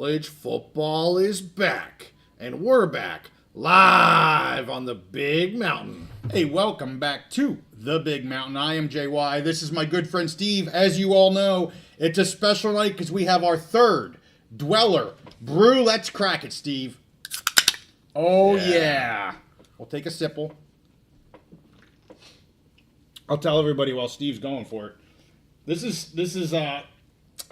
College football is back, and we're back live on the Big Mountain. Hey, welcome back to the Big Mountain. I am JY. This is my good friend Steve. As you all know, it's a special night because we have our third Dweller Brew. Let's crack it, Steve. Oh, yeah. We'll take a sipple. I'll tell everybody while Steve's going for it. This is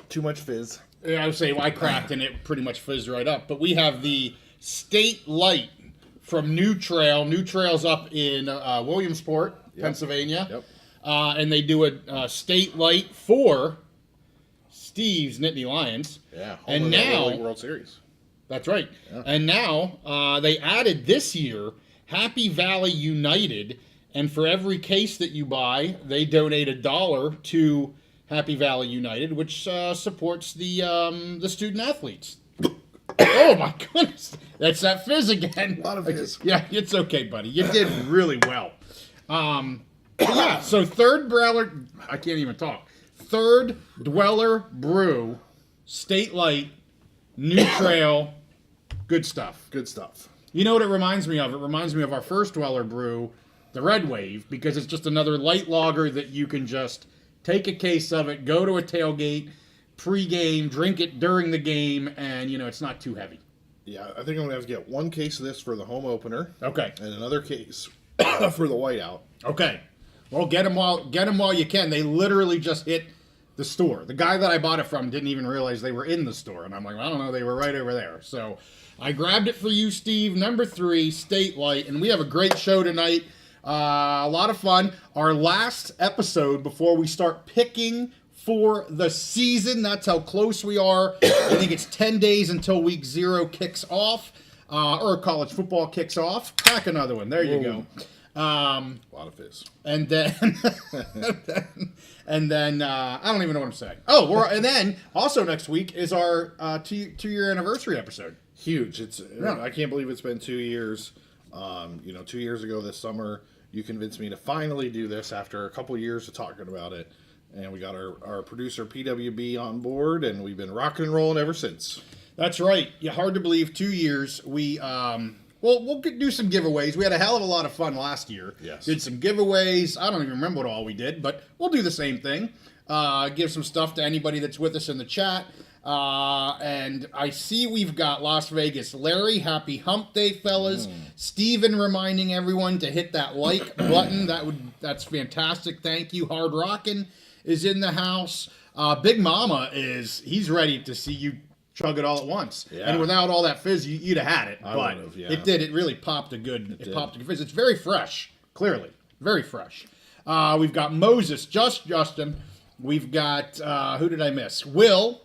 Too much fizz. I would say I cracked and it pretty much fizzed right up. But we have the State Light from New Trail. New Trail's up in Williamsport, Pennsylvania. Yep. And they do a State Light for Steve's Nittany Lions. Yeah. And now, World Series. that's right. Yeah. And now they added this year Happy Valley United. And for every case that you buy, they donate $1 to Happy Valley United, which supports the student athletes. Oh my goodness, that's that fizz again. A lot of fizz. Yeah, it's okay, buddy. You did really well. But yeah, so third Dweller, I can't even talk. Third Dweller Brew, State Light, New Trail, good stuff. Good stuff. You know what it reminds me of? It reminds me of our first Dweller Brew, the Red Wave, because it's just another light lager that you can just take a case of it, go to a tailgate, pre-game, drink it during the game, and, it's not too heavy. Yeah, I think I'm going to have to get one case of this for the home opener. Okay. And another case for the whiteout. Okay. Well, get them while you can. They literally just hit the store. The guy that I bought it from didn't even realize they were in the store. And I'm like, I don't know, they were right over there. So I grabbed it for you, Steve. Number 3, State Light. And we have a great show tonight. A lot of fun. Our last episode before we start picking for the season. That's how close we are. I think it's 10 days until week 0 kicks off, or college football kicks off. Crack another one. There you go. A lot of fizz. And then, I don't even know what I'm saying. Oh, and then also next week is our 2-year anniversary episode. Huge. I can't believe it's been 2 years. 2 years ago this summer, you convinced me to finally do this after a couple years of talking about it. And we got our producer PWB on board, and we've been rocking and rolling ever since. That's right. Yeah, hard to believe. 2 years. We'll do some giveaways. We had a hell of a lot of fun last year. Yes. Did some giveaways. I don't even remember what all we did, but we'll do the same thing. Give some stuff to anybody that's with us in the chat. And I see we've got Las Vegas Larry. Happy Hump Day, fellas. Steven reminding everyone to hit that like button. That's fantastic. Thank you. Hard Rockin' is in the house. Big Mama he's ready to see you chug it all at once. Yeah. And without all that fizz, you'd have had it. I but would've, yeah. it did. It really popped a good fizz. It's very fresh, clearly. Very fresh. We've got Moses, Justin. We've got, who did I miss? Will,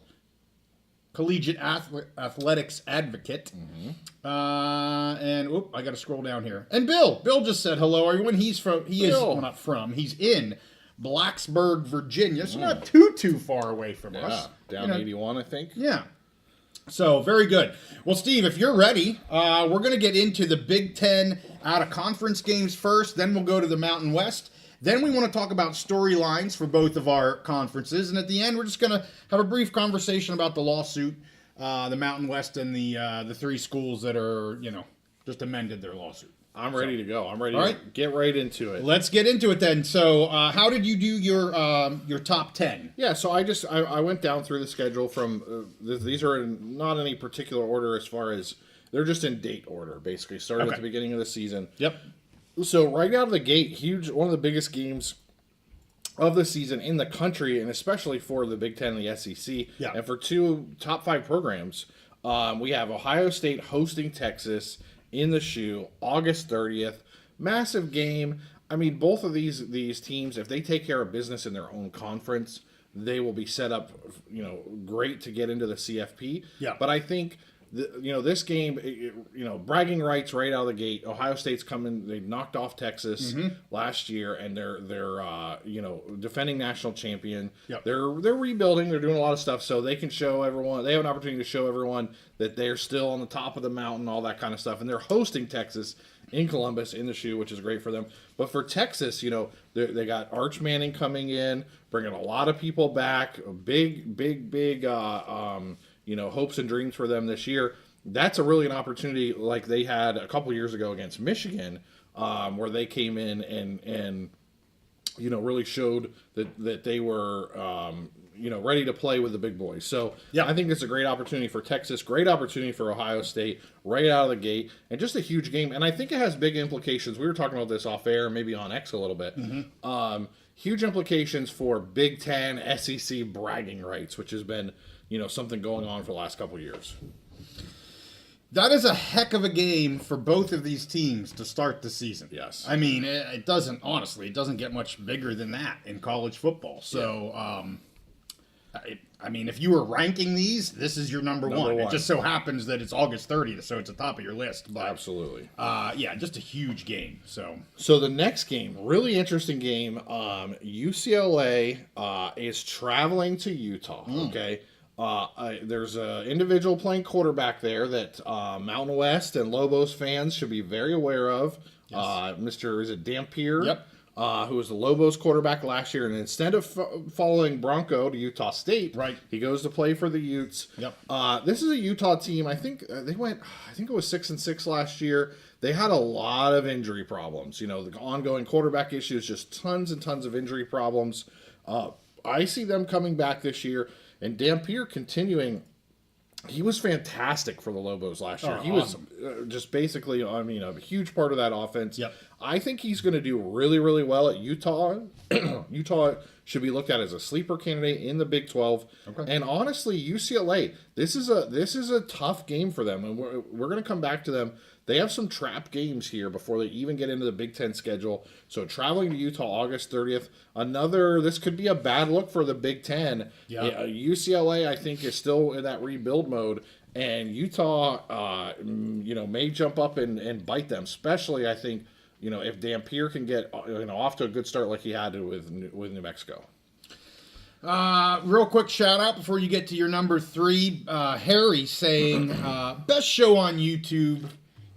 collegiate athletics advocate. And I got to scroll down here. And Bill just said hello, everyone. He's in Blacksburg, Virginia, so not too far away from us. Down 81, I think. Yeah. So, very good. Well, Steve, if you're ready, we're going to get into the Big Ten out-of-conference games first, then we'll go to the Mountain West. Then we want to talk about storylines for both of our conferences, and at the end, we're just going to have a brief conversation about the lawsuit, the Mountain West and the 3 schools that are, just amended their lawsuit. I'm ready to go. I'm ready to get right into it. Let's get into it then. So, how did you do your top 10? Yeah, so I went down through the schedule from these are not in any particular order as far as they're just in date order, basically. Started at the beginning of the season. Yep. So right out of the gate, one of the biggest games of the season in the country, and especially for the Big Ten and the SEC, and for 2 top 5 programs, we have Ohio State hosting Texas in the shoe, August 30th. Massive game. I mean, both of these teams, if they take care of business in their own conference, they will be set up, great to get into the CFP. Yeah. But I think, this game, bragging rights right out of the gate. Ohio State's coming. They knocked off Texas last year, and they're defending national champion. Yep. They're rebuilding. They're doing a lot of stuff, so they can show everyone. They have an opportunity to show everyone that they're still on the top of the mountain, all that kind of stuff. And they're hosting Texas in Columbus in the shoe, which is great for them. But for Texas, they got Arch Manning coming in, bringing a lot of people back. A big hopes and dreams for them this year. That's really an opportunity like they had a couple years ago against Michigan, where they came in and really showed that they were, ready to play with the big boys. So I think it's a great opportunity for Texas, great opportunity for Ohio State right out of the gate, and just a huge game. And I think it has big implications. We were talking about this off air, maybe on X a little bit. Huge implications for Big Ten, SEC bragging rights, which has been, something going on for the last couple of years. That is a heck of a game for both of these teams to start the season. Yes. I mean, it doesn't get much bigger than that in college football. So, I mean, if you were ranking these, this is your number one. It just so happens that it's August 30th, so it's at the top of your list. But, absolutely. Just a huge game. So the next game, really interesting game. UCLA is traveling to Utah. Okay. There's an individual playing quarterback there that Mountain West and Lobos fans should be very aware of. Yes. Is it Dampier? Yep. Who was the Lobos quarterback last year, and instead of following Bronco to Utah State, he goes to play for the Utes. Yep. This is a Utah team. I think they went. I think it was 6-6 last year. They had a lot of injury problems. The ongoing quarterback issues, just tons and tons of injury problems. I see them coming back this year. And Dampier continuing, he was fantastic for the Lobos last year. He awesome. Was just basically, a huge part of that offense. Yep. I think he's going to do really, really well at Utah. Utah should be looked at as a sleeper candidate in the Big 12. Okay. And honestly, UCLA, this is a tough game for them, and we're going to come back to them. They have some trap games here before they even get into the Big Ten schedule. So traveling to Utah August 30th, this could be a bad look for the Big Ten. Yeah. UCLA, I think, is still in that rebuild mode, and Utah, may jump up and bite them. Especially, I think, if Dampier can get off to a good start like he had with New Mexico. Real quick shout out before you get to your number 3. Harry saying, best show on YouTube.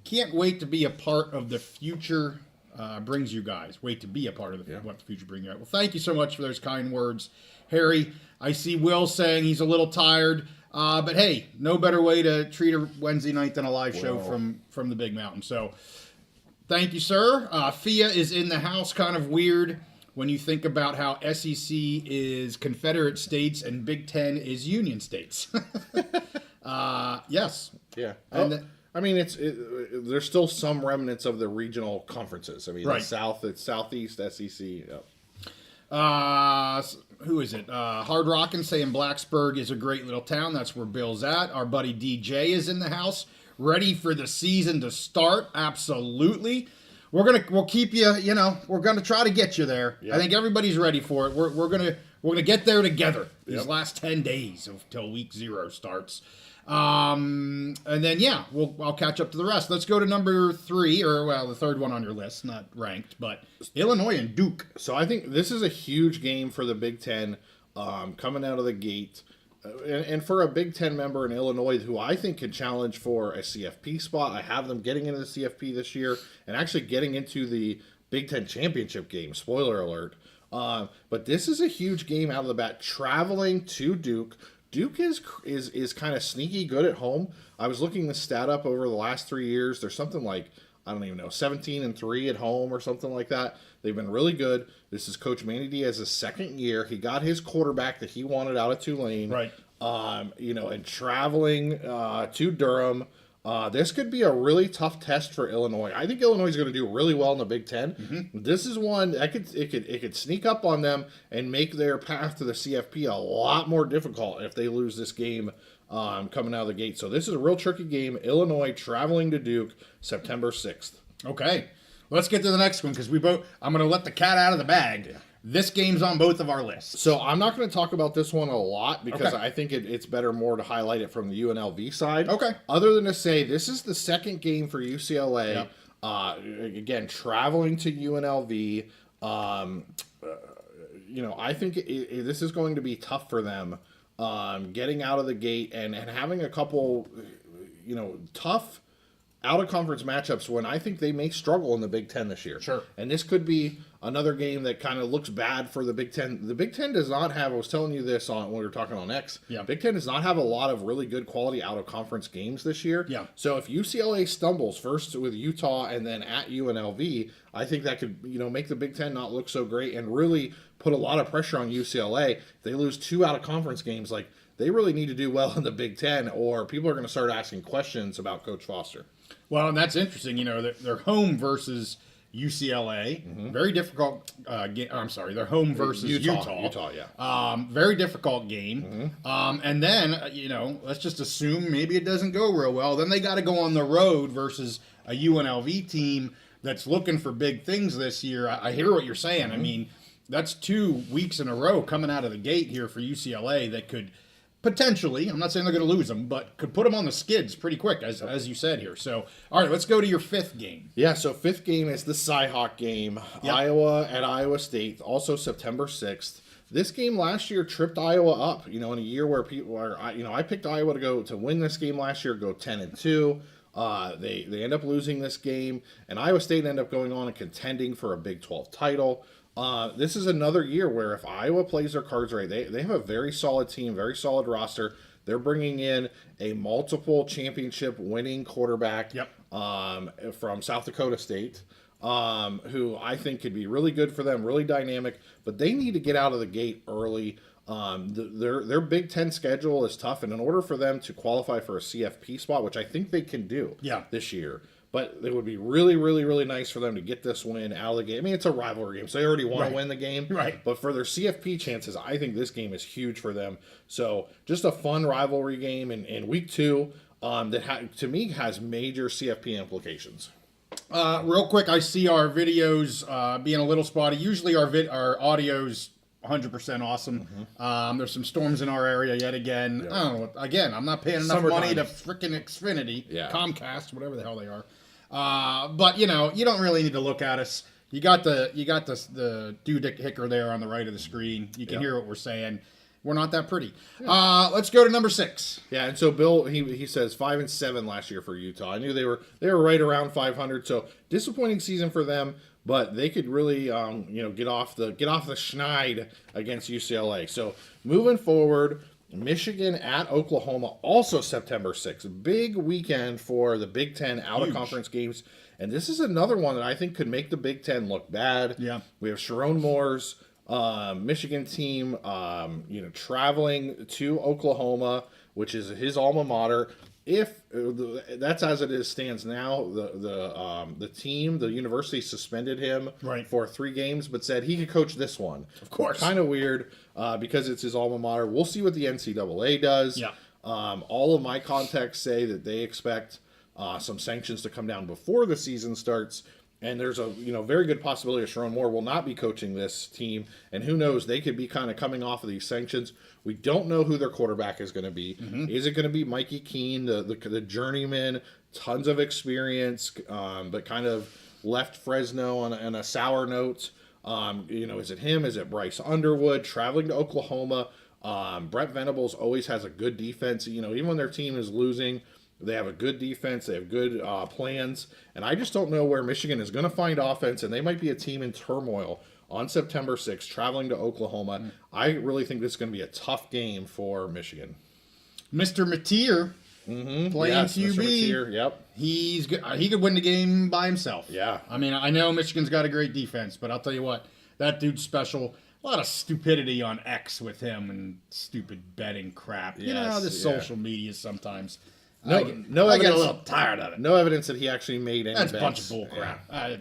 Can't wait to be a part of the future brings you guys. Wait to be a part of what the future brings you guys. Well, thank you so much for those kind words, Harry. I see Will saying he's a little tired, but hey, no better way to treat a Wednesday night than a live show from the Big Mountain. So thank you, sir. FIA is in the house. Kind of weird when you think about how SEC is Confederate States and Big Ten is Union States. Yes. Yeah. And there's still some remnants of the regional conferences. The South, it's Southeast, SEC. Yep. Who is it? Hard Rockin' saying Blacksburg is a great little town. That's where Bill's at. Our buddy DJ is in the house, ready for the season to start. Absolutely. We'll keep you. We're gonna try to get you there. Yep. I think everybody's ready for it. We're gonna get there together these last 10 days until week 0 starts. And then I'll catch up to the rest. Let's go to number 3, the third one on your list, not ranked, but Illinois and Duke. So I think this is a huge game for the Big Ten, coming out of the gate, and for a Big Ten member in Illinois who I think can challenge for a CFP spot. I have them getting into the CFP this year and actually getting into the Big Ten championship game. Spoiler alert. But this is a huge game out of the bat, traveling to Duke. Duke is kind of sneaky good at home. I was looking the stat up over the last 3 years. There's something like, I don't even know, 17-3 at home or something like that. They've been really good. This is Coach Manny Diaz's second year. He got his quarterback that he wanted out of Tulane. Right. And traveling to Durham. This could be a really tough test for Illinois. I think Illinois is going to do really well in the Big Ten. Mm-hmm. This is one that it could sneak up on them and make their path to the CFP a lot more difficult if they lose this game coming out of the gate. So this is a real tricky game. Illinois traveling to Duke, September 6th. Okay, let's get to the next one because I'm going to let the cat out of the bag. Yeah. This game's on both of our lists. So I'm not going to talk about this one a lot because I think it's better more to highlight it from the UNLV side. Okay. Other than to say this is the second game for UCLA. Yep. Again, traveling to UNLV. I think this is going to be tough for them getting out of the gate and having a couple, tough out-of-conference matchups when I think they may struggle in the Big Ten this year. Sure. And this could be another game that kind of looks bad for the Big Ten. The Big Ten does not have, I was telling you this when we were talking on X, Big Ten does not have a lot of really good quality out-of-conference games this year. Yeah. So if UCLA stumbles first with Utah and then at UNLV, I think that could, make the Big Ten not look so great and really put a lot of pressure on UCLA. If they lose 2 out-of-conference games, they really need to do well in the Big Ten, or people are going to start asking questions about Coach Foster. Well, and that's interesting. They're home versus UCLA. Very difficult game. I'm sorry, they're home versus Utah. Utah, yeah. Very difficult game. And then, let's just assume maybe it doesn't go real well. Then they got to go on the road versus a UNLV team that's looking for big things this year. I hear what you're saying. I mean, that's 2 weeks in a row coming out of the gate here for UCLA that could potentially, I'm not saying they're going to lose them, but could put them on the skids pretty quick, as you said here. So, all right, let's go to your 5th game. Yeah, so 5th game is the Cy-Hawk game, Iowa at Iowa State, also September 6th. This game last year tripped Iowa up, in a year where I picked Iowa to win this game last year, go 10-2. They end up losing this game, and Iowa State end up going on and contending for a Big 12 title. This is another year where if Iowa plays their cards right, they have a very solid team, very solid roster. They're bringing in a multiple championship winning quarterback from South Dakota State, who I think could be really good for them, really dynamic, but they need to get out of the gate early. Their Big Ten schedule is tough, and in order for them to qualify for a CFP spot, which I think they can do this year, but it would be really, really, really nice for them to get this win out of the game. I mean, it's a rivalry game, so they already want to win the game. Right. But for their CFP chances, I think this game is huge for them. So just a fun rivalry game in week 2 that, to me, has major CFP implications. Real quick, I see our videos being a little spotty. Usually our audio's 100% awesome. There's some storms in our area yet again. I don't know. Again, I'm not paying enough money to freaking Xfinity, Comcast, whatever the hell they are. But you don't really need to look at us. You got the doohickey there on the right of the screen. You can hear what we're saying. We're not that pretty. Let's go to number 6. Yeah, and so Bill he says 5-7 last year for Utah. I knew they were right around 500. So disappointing season for them, but they could really get off the schneid against UCLA. So moving forward, Michigan at Oklahoma, also September 6th. Big weekend for the Big Ten out-of-conference games. And this is another one that I think could make the Big Ten look bad. Yeah. We have Sharon Moore's Michigan team, traveling to Oklahoma, which is his alma mater. If that's as it stands now, the team, the university suspended him for 3 games, but said he could coach this one. Of course. Kind of weird because it's his alma mater. We'll see what the NCAA does. Yeah. All of my contacts say that they expect some sanctions to come down before the season starts. And there's a very good possibility of Sharon Moore will not be coaching this team. And who knows, they could be kind of coming off of these sanctions. We don't know who their quarterback is going to be. Is it going to be Mikey Keene, the journeyman, tons of experience, but kind of left Fresno on a sour note? Is it him? Is it Bryce Underwood traveling to Oklahoma? Brett Venables always has a good defense. Even when their team is losing, they have a good defense. They have good plans. And I just don't know where Michigan is going to find offense, and they might be a team in turmoil on September 6th, traveling to Oklahoma. I really think this is going to be a tough game for Michigan. Mr. Mateer playing QB. Mr. Mateer, yep. He could win the game by himself. Yeah. I mean, I know Michigan's got a great defense, but I'll tell you what, that dude's special. A lot of stupidity on X with him and stupid betting crap. Yes, you know how this social media sometimes... No I get evidence, a little tired of it. No evidence that he actually made any That's bets. a bunch of bull crap. Yeah.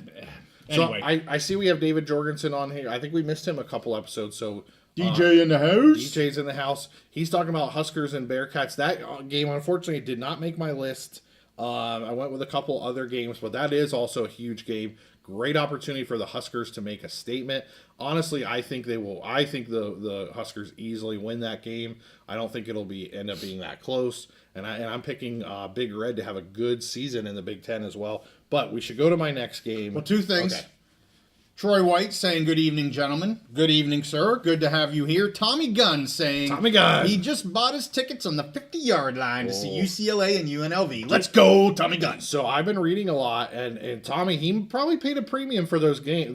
Anyway. So I see we have David Jorgensen on here. I think we missed him a couple episodes. So DJ in the house? DJ's in the house. He's talking about Huskers and Bearcats. That game, unfortunately, did not make my list. I went with a couple other games, but that is also a huge game. Great opportunity for the Huskers to make a statement. Honestly, I think they will. I think the Huskers easily win that game. I don't think it'll end up being that close. And I'm picking Big Red to have a good season in the Big Ten as well. But we should go to my next game. Well, 2 things. Okay. Troy White saying, good evening, gentlemen. Good evening, sir. Good to have you here. Tommy Gunn saying, Tommy Gunn. He just bought his tickets on the 50-yard line to see UCLA and UNLV. Let's go, Tommy Gunn. So I've been reading a lot, and Tommy, he probably paid a premium for those game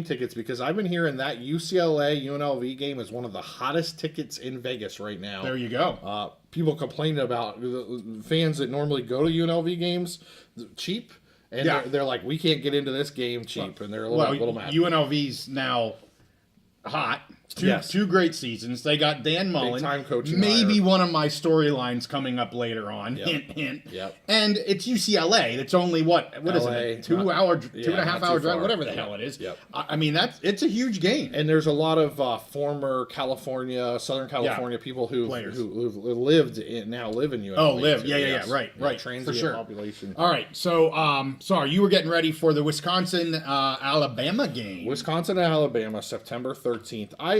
tickets, because I've been hearing that UCLA UNLV game is one of the hottest tickets in Vegas right now. There you go. People complaining about the fans that normally go to UNLV games cheap. And they're like, we can't get into this game cheap, and they're a little mad. UNLV's now hot. Two great seasons. They got Dan Mullen. Big time coaching maybe hire. One of my storylines coming up later on. Yep. Hint, hint. Yep. And it's UCLA. It's only what is it? 2 and a half hour drive, whatever the hell it is. Yep. I mean, it's a huge game. And there's a lot of former Southern California people who lived now live in UNLV. Oh, live. Yeah. Right. Transient for sure. population. All right. So, sorry, you were getting ready for the Wisconsin Alabama game. Wisconsin and Alabama, September 13th. I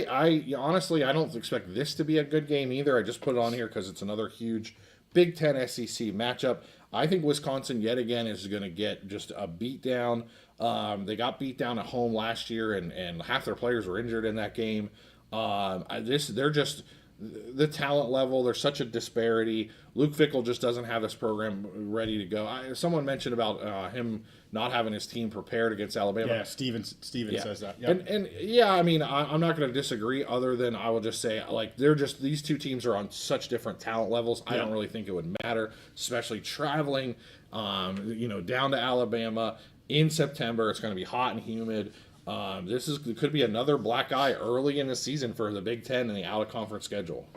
honestly, I don't expect this to be a good game either. I just put it on here because it's another huge Big Ten SEC matchup. I think Wisconsin yet again is going to get just a beat down. They got beat down at home last year, and half their players were injured in that game. They're just the talent level. There's such a disparity. Luke Fickell just doesn't have this program ready to go. Someone mentioned about him not having his team prepared against Alabama. Yeah, Steven says that. Yep. And yeah, I mean, I'm not going to disagree. Other than I will just say, like, these two teams are on such different talent levels. I don't really think it would matter, especially traveling, down to Alabama in September. It's going to be hot and humid. Could be another black eye early in the season for the Big Ten and the out-of-conference schedule.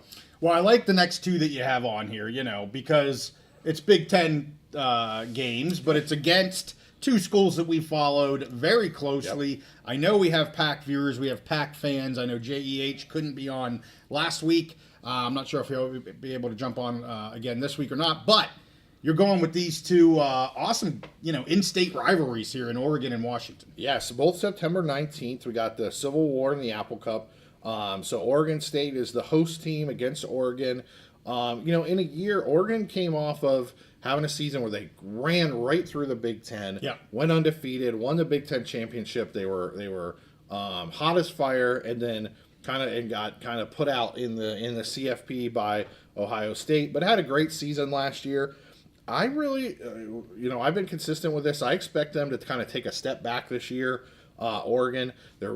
Well, I like the next two that you have on here, because it's Big Ten games, but it's against two schools that we followed very closely. Yep. I know we have Pac viewers, we have Pac fans. I know JEH couldn't be on last week. I'm not sure if he'll be able to jump on again this week or not, but you're going with these two awesome, in-state rivalries here in Oregon and Washington. Yes, both September 19th. We got the Civil War and the Apple Cup. So Oregon State is the host team against Oregon. In a year, Oregon came off of having a season where they ran right through the Big Ten, went undefeated, won the Big Ten championship. They were hot as fire, and then got put out in the CFP by Ohio State, but had a great season last year. I really, I've been consistent with this. I expect them to kind of take a step back this year. Oregon, they're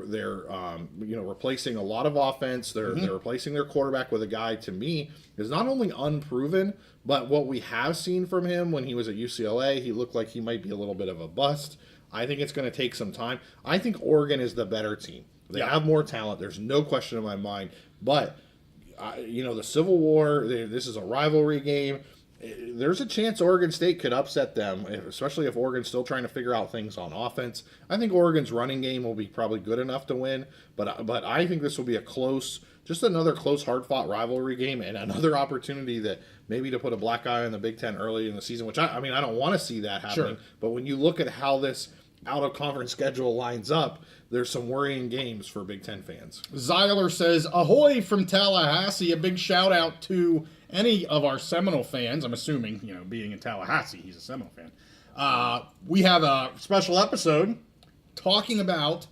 replacing a lot of offense. They're replacing their quarterback with a guy, to me, is not only unproven, but what we have seen from him when he was at UCLA, he looked like he might be a little bit of a bust. I think it's going to take some time. I think Oregon is the better team. They have more talent. There's no question in my mind. But, the Civil War, this is a rivalry game. There's a chance Oregon State could upset them, especially if Oregon's still trying to figure out things on offense. I think Oregon's running game will be probably good enough to win, but I think this will be just another close, hard-fought rivalry game, and another opportunity that maybe to put a black eye on the Big Ten early in the season, which I don't want to see that happening. Sure. But when you look at how this out-of-conference schedule lines up, there's some worrying games for Big Ten fans. Zyler says, ahoy from Tallahassee. A big shout-out to any of our Seminole fans. I'm assuming, being in Tallahassee, he's a Seminole fan. We have a special episode talking about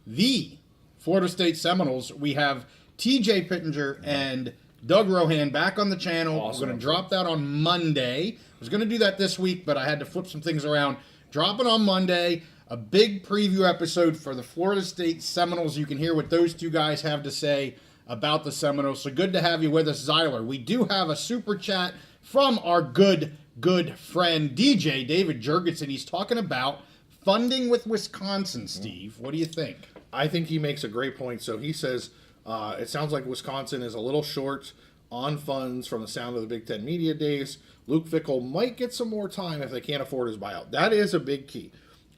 the Florida State Seminoles. We have TJ Pittenger and Doug Rohan back on the channel. Awesome. We're going to drop that on Monday. I was going to do that this week, but I had to flip some things around. Drop it on Monday. A big preview episode for the Florida State Seminoles. You can hear what those two guys have to say about the Seminoles. So good to have you with us, Zyler. We do have a super chat from our good friend DJ David Jurgensen. He's talking about funding with Wisconsin, Steve. What do you think? I think he makes a great point. So he says it sounds like Wisconsin is a little short on funds from the sound of the Big Ten media days. Luke Fickell might get some more time if they can't afford his buyout. That is a big key.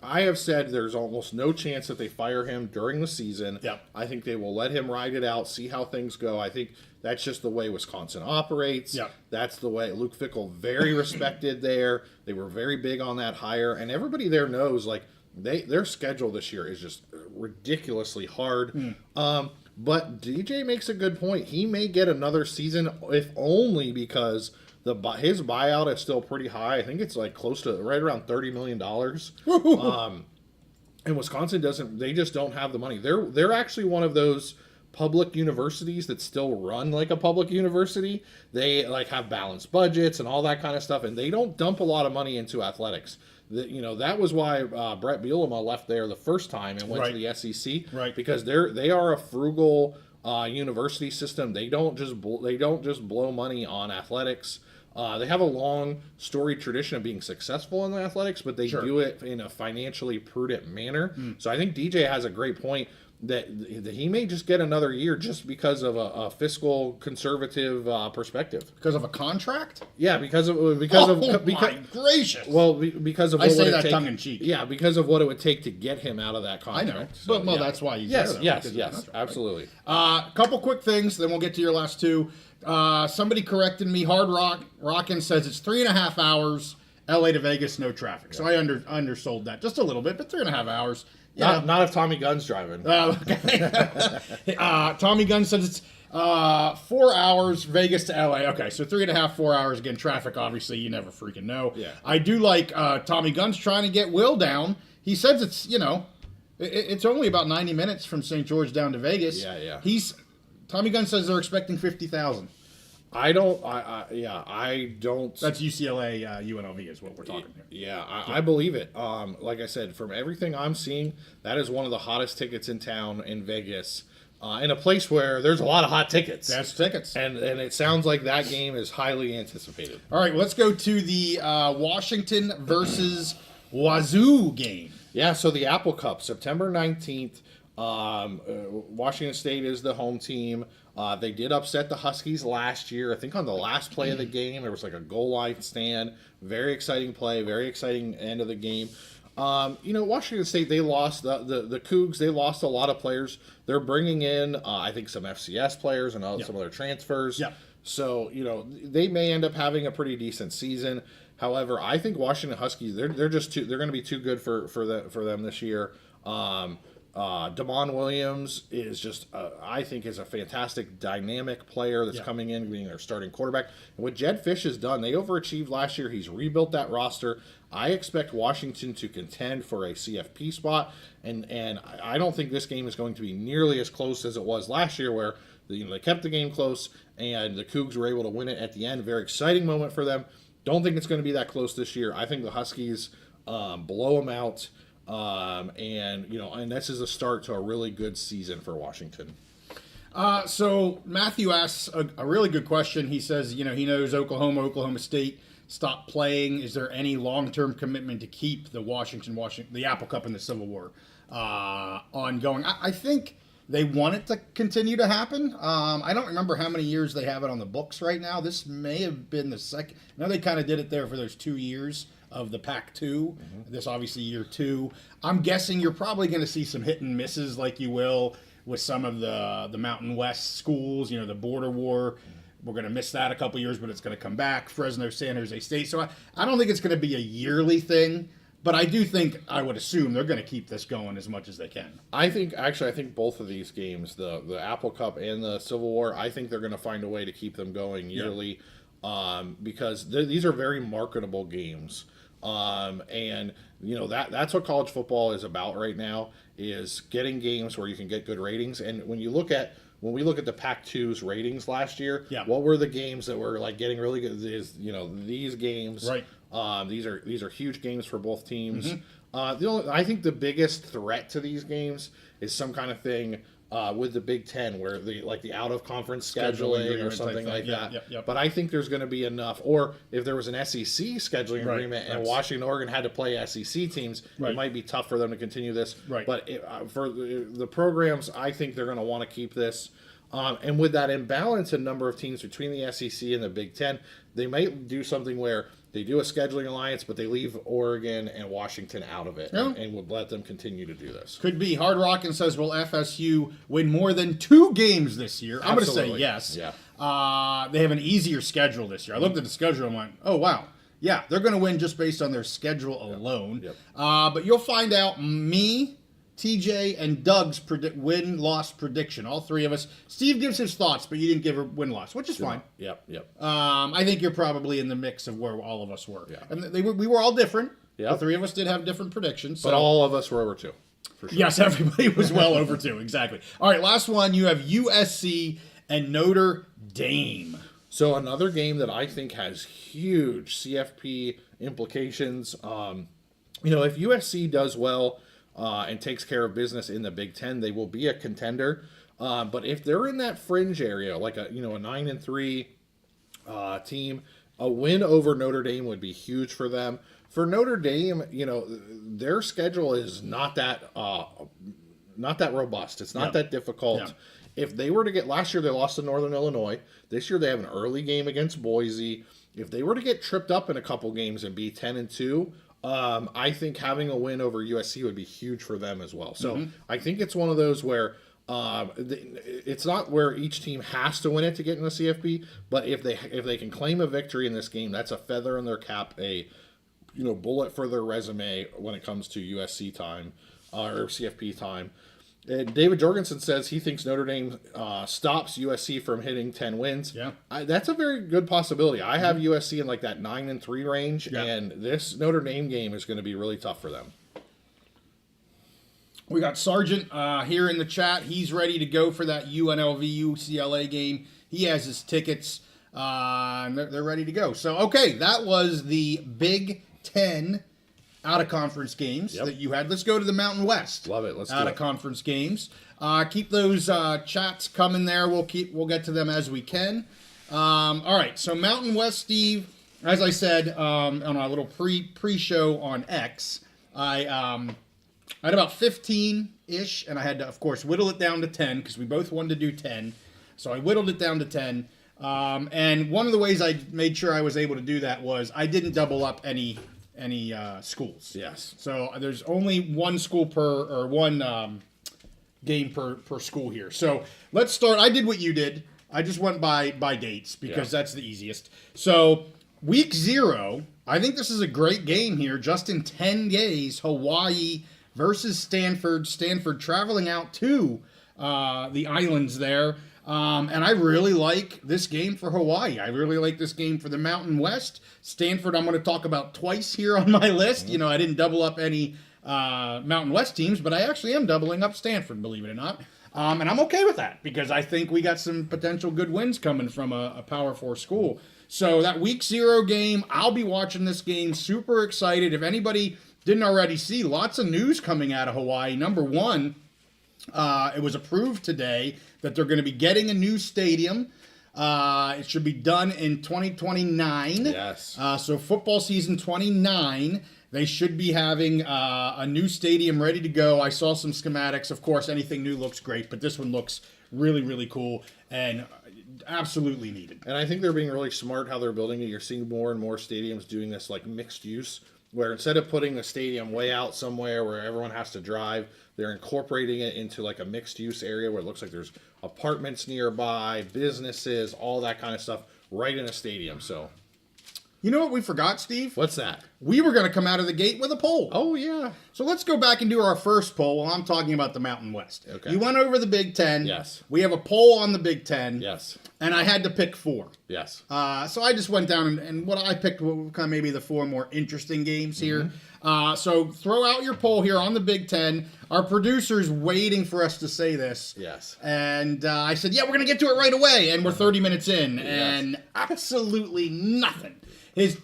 I have said there's almost no chance that they fire him during the season. Yep. I think they will let him ride it out, see how things go. I think that's just the way Wisconsin operates. Yep. That's the way. Luke Fickell, very respected there. They were very big on that hire. And everybody there knows, their schedule this year is just ridiculously hard. But DJ makes a good point. He may get another season, if only because his buyout is still pretty high. I think it's close to right around $30 million. And Wisconsin doesn't. They just don't have the money. They're actually one of those public universities that still run like a public university. They like have balanced budgets and all that kind of stuff, and they don't dump a lot of money into athletics. That was why Brett Bielema left there the first time and went to the SEC, right? Because they are a frugal university system. They don't just blow money on athletics. They have a long storied tradition of being successful in the athletics, but they do it in a financially prudent manner. So I think DJ has a great point that he may just get another year just because of a fiscal conservative perspective. Because of a contract? Yeah, because my gracious. Well, because of I say that tongue in cheek. Yeah, because of what it would take to get him out of that contract. I know, so, but that's why he's there. Yes, absolutely. Couple quick things, then we'll get to your last two. Somebody corrected me. Rockin' says it's 3.5 hours. LA to Vegas, no traffic. So I undersold that just a little bit, but 3.5 hours. Not if Tommy Gunn's driving. Okay. Tommy Gunn says it's 4 hours Vegas to LA. Okay, so 3.5, 4 hours. Again, traffic, obviously, you never freaking know. Yeah. I do like Tommy Gunn's trying to get Will down. He says it's, it's only about 90 minutes from St. George down to Vegas. Yeah. Tommy Gunn says they're expecting 50,000. I don't. That's UCLA, UNLV is what we're talking here. Yeah, I believe it. Like I said, from everything I'm seeing, that is one of the hottest tickets in town in Vegas, in a place where there's a lot of hot tickets. That's tickets, and it sounds like that game is highly anticipated. All right, well, let's go to the Washington versus Wazoo game. Yeah, so the Apple Cup, September 19th. Washington State is the home team. They did upset the Huskies last year. I think on the last play of the game, there was like a goal line stand. Very exciting play, very exciting end of the game. Washington State, they lost the Cougs. They lost a lot of players. They're bringing in, I think, some FCS players and some other transfers. Yeah. So, they may end up having a pretty decent season. However, I think Washington Huskies, they're going to be too good for them this year. Damon Williams is just, I think, is a fantastic dynamic player that's coming in, being their starting quarterback. And what Jed Fish has done, they overachieved last year. He's rebuilt that roster. I expect Washington to contend for a CFP spot, and I don't think this game is going to be nearly as close as it was last year, where they kept the game close and the Cougs were able to win it at the end. Very exciting moment for them. Don't think it's going to be that close this year. I think the Huskies blow them out. And this is a start to a really good season for Washington. So Matthew asks a really good question. He says, he knows Oklahoma State stopped playing. Is there any long-term commitment to keep the Apple Cup and the Civil War ongoing? I think they want it to continue to happen. I don't remember how many years they have it on the books right now. This may have been the second. I know they kind of did it there for those 2 years of the Pac-2. This obviously year 2. I'm guessing you're probably going to see some hit and misses like you will with some of the Mountain West schools, the border war. We're going to miss that a couple years, but it's going to come back. Fresno, San Jose State. So I don't think it's going to be a yearly thing, but I would assume they're going to keep this going as much as they can. I think both of these games, the Apple Cup and the Civil War, I think they're going to find a way to keep them going yearly because these are very marketable games. That's what college football is about right now, is getting games where you can get good ratings. And when we look at the Pac-2's ratings last year, what were the games that were like getting really good? These games, right? These are huge games for both teams. I think the biggest threat to these games is some kind of thing with the Big Ten, where the out of conference scheduling or something like that. Yep. But I think there's going to be enough. Or if there was an SEC scheduling agreement and Washington, Oregon had to play SEC teams, it might be tough for them to continue this. Right. But for the programs, I think they're going to want to keep this. And with that imbalance in number of teams between the SEC and the Big Ten, they might do something where they do a scheduling alliance, but they leave Oregon and Washington out of it and would let them continue to do this. Could be. Hard Rockin' says, will FSU win more than 2 games this year? I'm going to say yes. Yeah. They have an easier schedule this year. I looked at the schedule and went, oh, wow. Yeah, they're going to win just based on their schedule alone. Yep. But you'll find out me, TJ, and Doug's win-loss prediction. All 3 of us. Steve gives his thoughts, but you didn't give a win-loss, which is fine. Yep. I think you're probably in the mix of where all of us were. Yeah. And we were all different. Yep. The 3 of us did have different predictions. But all of us were over 2. for sure. Yes, everybody was well over 2. Exactly. All right, last one. You have USC and Notre Dame. So another game that I think has huge CFP implications. If USC does well and takes care of business in the Big Ten, they will be a contender. But if they're in that fringe area, like a 9-3 team, a win over Notre Dame would be huge for them. For Notre Dame, their schedule is not that robust. It's not that difficult. Yeah. If they were to get, last year they lost to Northern Illinois. This year they have an early game against Boise. If they were to get tripped up in a couple games and be 10-2, I think having a win over USC would be huge for them as well. So I think it's one of those where it's not where each team has to win it to get in the CFP, but if they can claim a victory in this game, that's a feather in their cap, a bullet for their resume when it comes to USC time or CFP time. David Jorgensen says he thinks Notre Dame stops USC from hitting 10 wins. Yeah, that's a very good possibility. I have USC in like that 9-3 range, and this Notre Dame game is going to be really tough for them. We got Sargent here in the chat. He's ready to go for that UNLV-UCLA game. He has his tickets. They're ready to go. So, okay, that was the Big Ten out-of-conference games that you had. Let's go to the Mountain West. Love it. Let's do out-of-conference games. Keep those chats coming there. We'll get to them as we can. All right, so Mountain West, Steve, as I said on our little pre-show on X, I had about 15-ish, and I had to, of course, whittle it down to 10 because we both wanted to do 10. So I whittled it down to 10. And one of the ways I made sure I was able to do that was I didn't double up any schools. Yes. So there's only one school one game per school here. So let's start. I did what you did. I just went by dates because that's the easiest. So week 0, I think this is a great game here. Just in 10 days, Hawaii versus Stanford. Stanford traveling out to the islands there. And I really like this game for Hawaii. I really like this game for the Mountain West. Stanford, I'm going to talk about twice here on my list. I didn't double up any Mountain West teams, but I actually am doubling up Stanford, believe it or not. And I'm okay with that because I think we got some potential good wins coming from a Power 4 school. So that week 0 game, I'll be watching this game. Super excited. If anybody didn't already see, lots of news coming out of Hawaii. Number one, it was approved today that they're going to be getting a new stadium. It should be done in 2029. Yes. So football season 29, they should be having a new stadium ready to go. I saw some schematics. Of course, anything new looks great, but this one looks really, really cool and absolutely needed. And I think they're being really smart how they're building it. You're seeing more and more stadiums doing this like mixed use, where instead of putting the stadium way out somewhere where everyone has to drive, they're incorporating it into like a mixed use area where it looks like there's apartments nearby, businesses, all that kind of stuff right in a stadium. So, you know what we forgot, Steve? What's that? We were going to come out of the gate with a poll. Oh, yeah. So let's go back and do our first poll while I'm talking about the Mountain West. Okay. You went over the Big Ten. Yes. We have a poll on the Big Ten. Yes. And I had to pick 4. Yes. So I just went down and what I picked were kind of maybe the 4 more interesting games here. So throw out your poll here on the Big Ten. Our producer's waiting for us to say this. Yes. And I said, yeah, we're going to get to it right away. And we're 30 minutes in. Yes. And absolutely nothing. His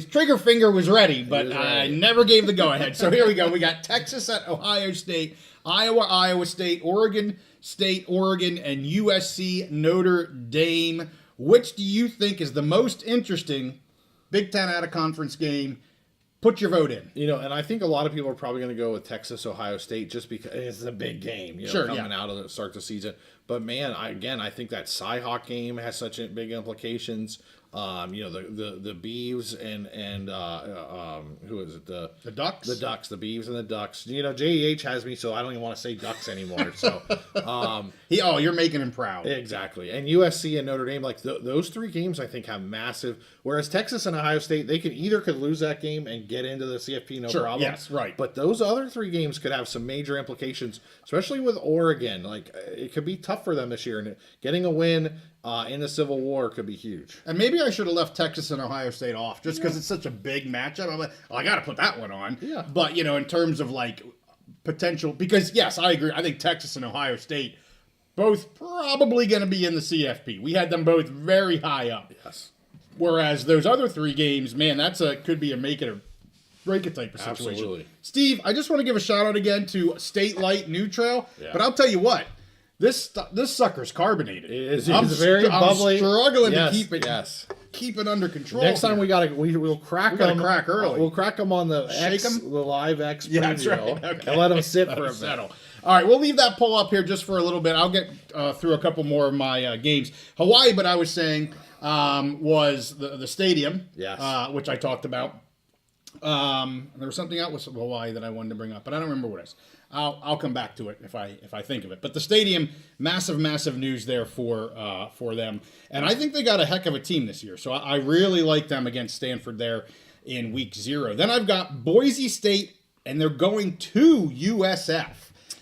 trigger finger was ready, but I never gave the go-ahead. So here we go. We got Texas at Ohio State, Iowa State, Oregon State, Oregon, and USC Notre Dame. Which do you think is the most interesting Big Ten out-of-conference game? Put your vote in. And I think a lot of people are probably going to go with Texas, Ohio State, just because it's a big game, coming out of the start of the season. But man, I think that Cyhawk game has such big implications. The Beavs and who is it? The Ducks? The Ducks, the Beavs and the Ducks. JEH has me, so I don't even want to say Ducks anymore. So, you're making him proud. Exactly. And USC and Notre Dame, like those 3 games, I think have massive. Whereas Texas and Ohio State, they could lose that game and get into the CFP, no problem. Yes, right. But those other 3 games could have some major implications, especially with Oregon. Like it could be tough for them this year, and getting a win in the Civil War could be huge. And maybe I should have left Texas and Ohio State off just because it's such a big matchup. I'm like, I got to put that one on. Yeah. But, in terms of like potential, because yes, I agree. I think Texas and Ohio State both probably going to be in the CFP. We had them both very high up. Yes. Whereas those other 3 games, man, could be a make it or break it type of situation. Absolutely. Steve, I just want to give a shout out again to State Light New Trail. Yeah. But I'll tell you what, this sucker's carbonated. It's very bubbly. I'm struggling yes, to keep it. Yes. Keep it under control. Next time we'll crack them. Crack early. We'll crack them on the Shake X, the live X. Yeah, that's right. Okay. And let them sit for a bit. Settle. All right, we'll leave that poll up here just for a little bit. I'll get through a couple more of my games. Hawaii, but I was saying was the stadium. Yes. Which I talked about. There was something else with Hawaii that I wanted to bring up, but I don't remember what it is. I'll come back to it if I think of it. But the stadium, massive news there for them, and I think they got a heck of a team this year. So I really like them against Stanford there in week 0. Then I've got Boise State, and they're going to USF.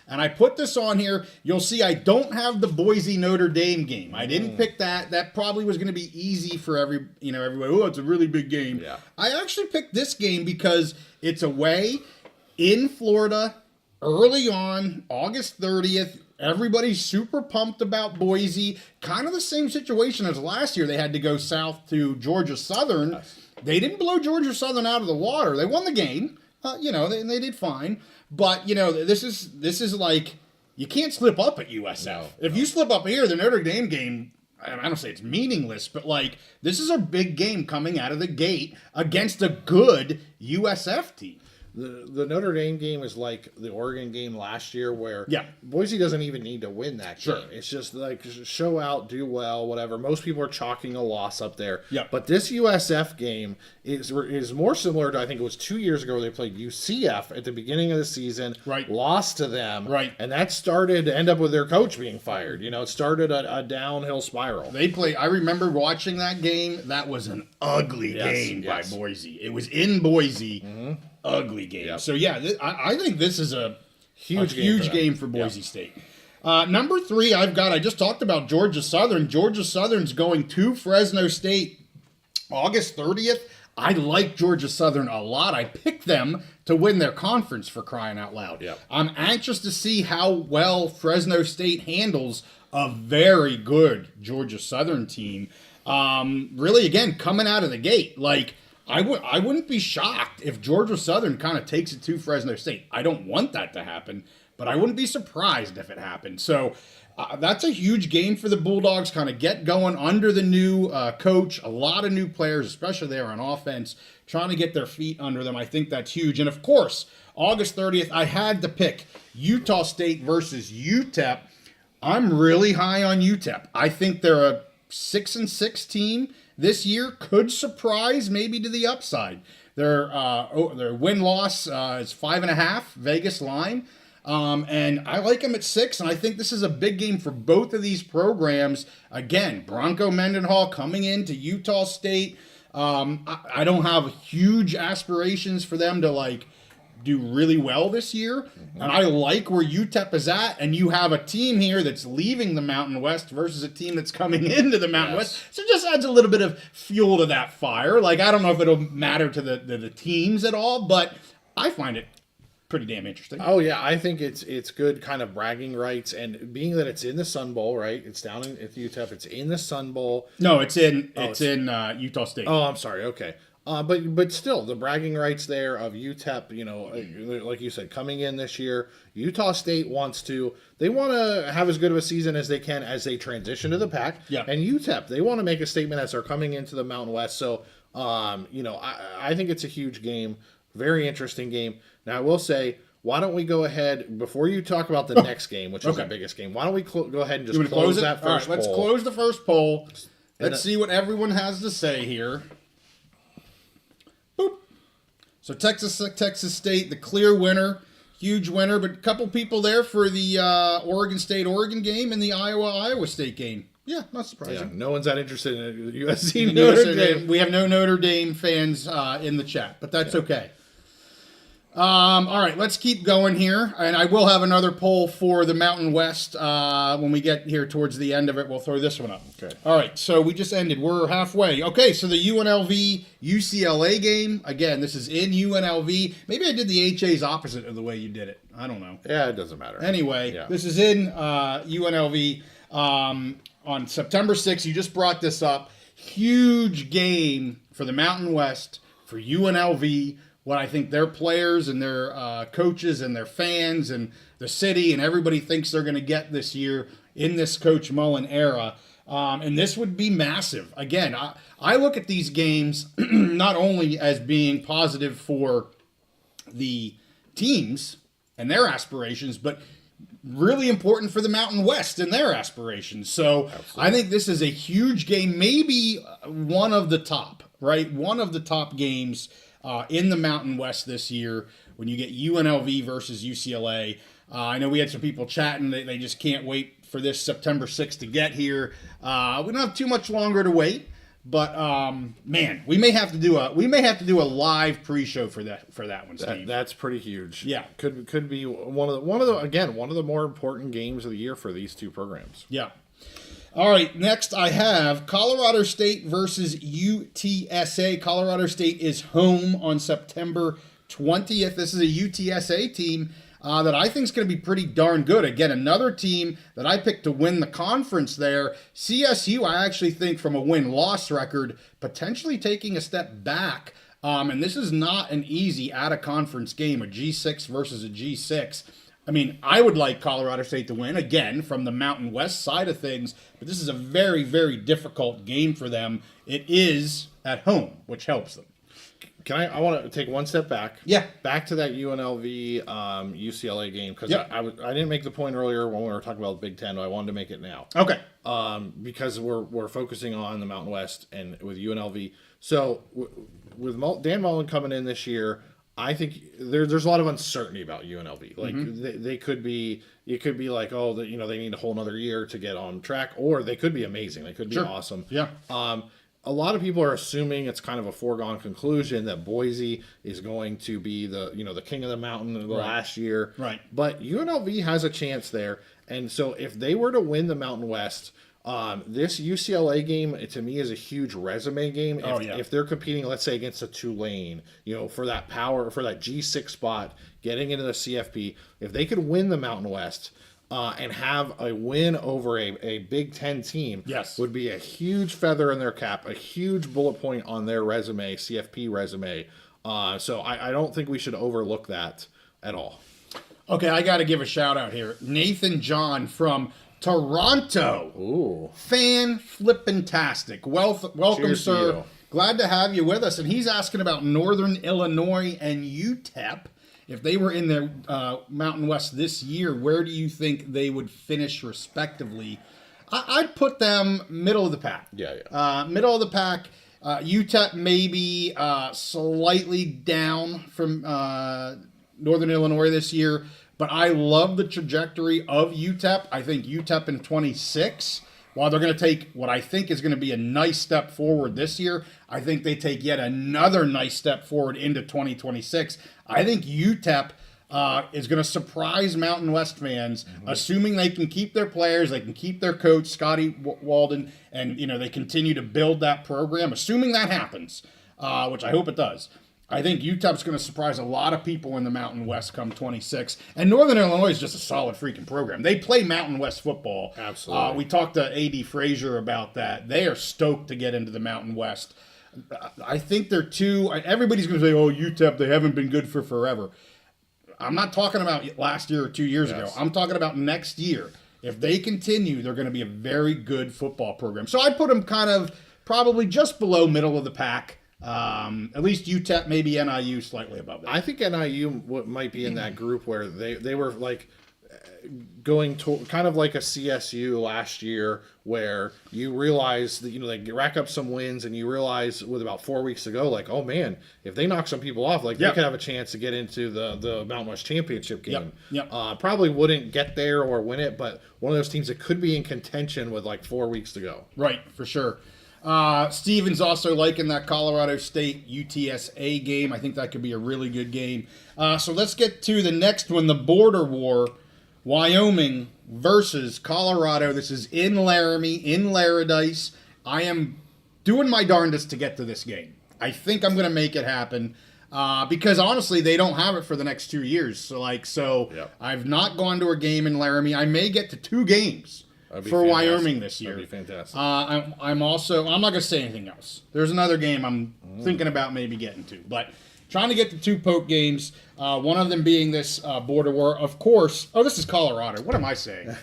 And I put this on here. You'll see I don't have the Boise Notre Dame game. I didn't pick that. That probably was going to be easy for everybody. Oh, it's a really big game. Yeah. I actually picked this game because it's away in Florida early on, August 30th. Everybody's super pumped about Boise. Kind of the same situation as last year. They had to go south to Georgia Southern. Yes. They didn't blow Georgia Southern out of the water. They won the game. They did fine. But, this is like, you can't slip up at USF. No, if you slip up here, the Notre Dame game, I don't say it's meaningless, but like, this is a big game coming out of the gate against a good USF team. The Notre Dame game is like the Oregon game last year where Boise doesn't even need to win that game. It's just like show out, do well, whatever. Most people are chalking a loss up there. Yeah. But this USF game is more similar to, I think it was 2 years ago where they played UCF at the beginning of the season. Right. Lost to them. Right. And that started to end up with their coach being fired. It started a downhill spiral. I remember watching that game. That was an ugly game by Boise. It was in Boise. Mm-hmm. Ugly game. Yep. So I think this is a huge game for Boise State. Number 3, I just talked about Georgia Southern. Georgia Southern's going to Fresno State August 30th. I like Georgia Southern a lot. I picked them to win their conference, for crying out loud. Yep. I'm anxious to see how well Fresno State handles a very good Georgia Southern team. Really, again, coming out of the gate, like, I wouldn't be shocked if Georgia Southern kind of takes it to Fresno State. I don't want that to happen, but I wouldn't be surprised if it happened. So that's a huge game for the Bulldogs, kind of get going under the new coach. A lot of new players, especially there on offense, trying to get their feet under them. I think that's huge. And, of course, August 30th, I had to pick Utah State versus UTEP. I'm really high on UTEP. I think they're a 6-6 team. This year could surprise maybe to the upside. Their win-loss is 5.5, Vegas line. And I like them at 6, and I think this is a big game for both of these programs. Again, Bronco Mendenhall coming into Utah State. I don't have huge aspirations for them to, do really well this year. Mm-hmm. And I like where UTEP is at, and you have a team here that's leaving the Mountain West versus a team that's coming into the Mountain West. So it just adds a little bit of fuel to that fire. I don't know if it'll matter to the teams at all, but I find it pretty damn interesting. Oh yeah, I think it's good kind of bragging rights, and being that it's in the Sun Bowl, right? It's down at UTEP. It's in the Sun Bowl. No, it's in Utah State. Oh, I'm sorry. Okay. But still, the bragging rights there of UTEP, like you said, coming in this year, Utah State they want to have as good of a season as they can as they transition to the Pac. Yeah. And UTEP, they want to make a statement as they're coming into the Mountain West. So, I think it's a huge game, very interesting game. Now, I will say, why don't we go ahead, before you talk about the next game, which is the biggest game, why don't we go ahead and just close that first poll? Let's close the first poll. Let's see what everyone has to say here. Boop. So Texas State, the clear winner, huge winner, but a couple people there for the Oregon State-Oregon game and the Iowa State game. Yeah, not surprising. Yeah, no one's that interested in USC Notre Dame. We have no Notre Dame fans in the chat, but that's okay. All right, let's keep going here. And I will have another poll for the Mountain West when we get here towards the end of it. We'll throw this one up. Okay. All right, so we just ended. We're halfway. Okay, so the UNLV UCLA game. Again, this is in UNLV. Maybe I did the HA's opposite of the way you did it. I don't know. Yeah, it doesn't matter. Anyway, This is in UNLV on September 6th. You just brought this up. Huge game for the Mountain West, for UNLV. What I think their players and their coaches and their fans and the city and everybody thinks they're going to get this year in this Coach Mullen era. And this would be massive. Again, I look at these games not only as being positive for the teams and their aspirations, but really important for the Mountain West and their aspirations. So absolutely. I think this is a huge game, maybe one of the top, right? One of the top games in the Mountain West this year when you get UNLV versus UCLA. I know we had some people chatting. They just can't wait for this September 6th to get here. We don't have too much longer to wait, but man, we may have to do a live pre-show for that one, Steve. That's pretty huge. Yeah, could be one of the more important games of the year for these two programs. Yeah. All right, next I have Colorado State versus UTSA. Colorado State is home on September 20th. This is a UTSA team that I think is going to be pretty darn good. Again, another team that I picked to win the conference there. CSU, I actually think from a win-loss record, potentially taking a step back. And this is not an easy out-of-conference game, a G6 versus a G6. I mean, I would like Colorado State to win, again, from the Mountain West side of things, but this is a very, very difficult game for them. It is at home, which helps them. I want to take one step back. Yeah. Back to that UNLV UCLA game, because I didn't make the point earlier when we were talking about the Big Ten, but I wanted to make it now. Okay. Because we're focusing on the Mountain West and with UNLV. So with Dan Mullen coming in this year, I think there's a lot of uncertainty about UNLV. Like they could be, it could be like, oh, they need a whole another year to get on track, or they could be amazing. They could be awesome. Yeah. A lot of people are assuming it's kind of a foregone conclusion that Boise is going to be the king of the mountain in the last year. Right. But UNLV has a chance there, and so if they were to win the Mountain West. This UCLA game, to me, is a huge resume game. If they're competing, let's say, against a Tulane, for that power, for that G6 spot, getting into the CFP, if they could win the Mountain West and have a win over a Big Ten team, would be a huge feather in their cap, a huge bullet point on their resume, CFP resume. So I don't think we should overlook that at all. Okay, I got to give a shout out here. Nathan John from Toronto. Ooh. Fan-flippin-tastic. Welcome, cheers, sir. Glad to have you with us. And he's asking about Northern Illinois and UTEP. If they were in the Mountain West this year, where do you think they would finish respectively? I'd put them middle of the pack. Yeah. Middle of the pack. UTEP maybe slightly down from Northern Illinois this year. But I love the trajectory of UTEP. I think UTEP in 26, while they're going to take what I think is going to be a nice step forward this year, I think they take yet another nice step forward into 2026. I think UTEP is going to surprise Mountain West fans, assuming they can keep their players, they can keep their coach, Scotty Walden, and they continue to build that program. Assuming that happens, which I hope it does. I think UTEP's going to surprise a lot of people in the Mountain West come 26. And Northern Illinois is just a solid freaking program. They play Mountain West football. Absolutely. We talked to A.D. Frazier about that. They are stoked to get into the Mountain West. I think they're everybody's going to say, oh, UTEP, they haven't been good for forever. I'm not talking about last year or 2 years ago. I'm talking about next year. If they continue, they're going to be a very good football program. So I'd put them kind of probably just below middle of the pack. At least UTEP, maybe NIU slightly above that. I think NIU might be in that group where they were like going to kind of like a CSU last year, where you realize that they rack up some wins and you realize with about 4 weeks to go, like, oh man, if they knock some people off, like they could have a chance to get into the Mountain West championship game. Probably wouldn't get there or win it, but one of those teams that could be in contention with like 4 weeks to go. Right, for sure. Steven's also liking that Colorado State UTSA game. I think that could be a really good game. So let's get to the next one, the border war. Wyoming versus Colorado. This is in Laramie, in Laradice. I am doing my darndest to get to this game. I think I'm going to make it happen. Because honestly, they don't have it for the next 2 years. So Yep. I've not gone to a game in Laramie. I may get to 2 games for fantastic. Wyoming this year. That'd be fantastic. I'm not going to say anything else. There's another game I'm thinking about maybe getting to, but trying to get to 2 Poke games. One of them being this border war, of course. Oh, this is Colorado. What am I saying?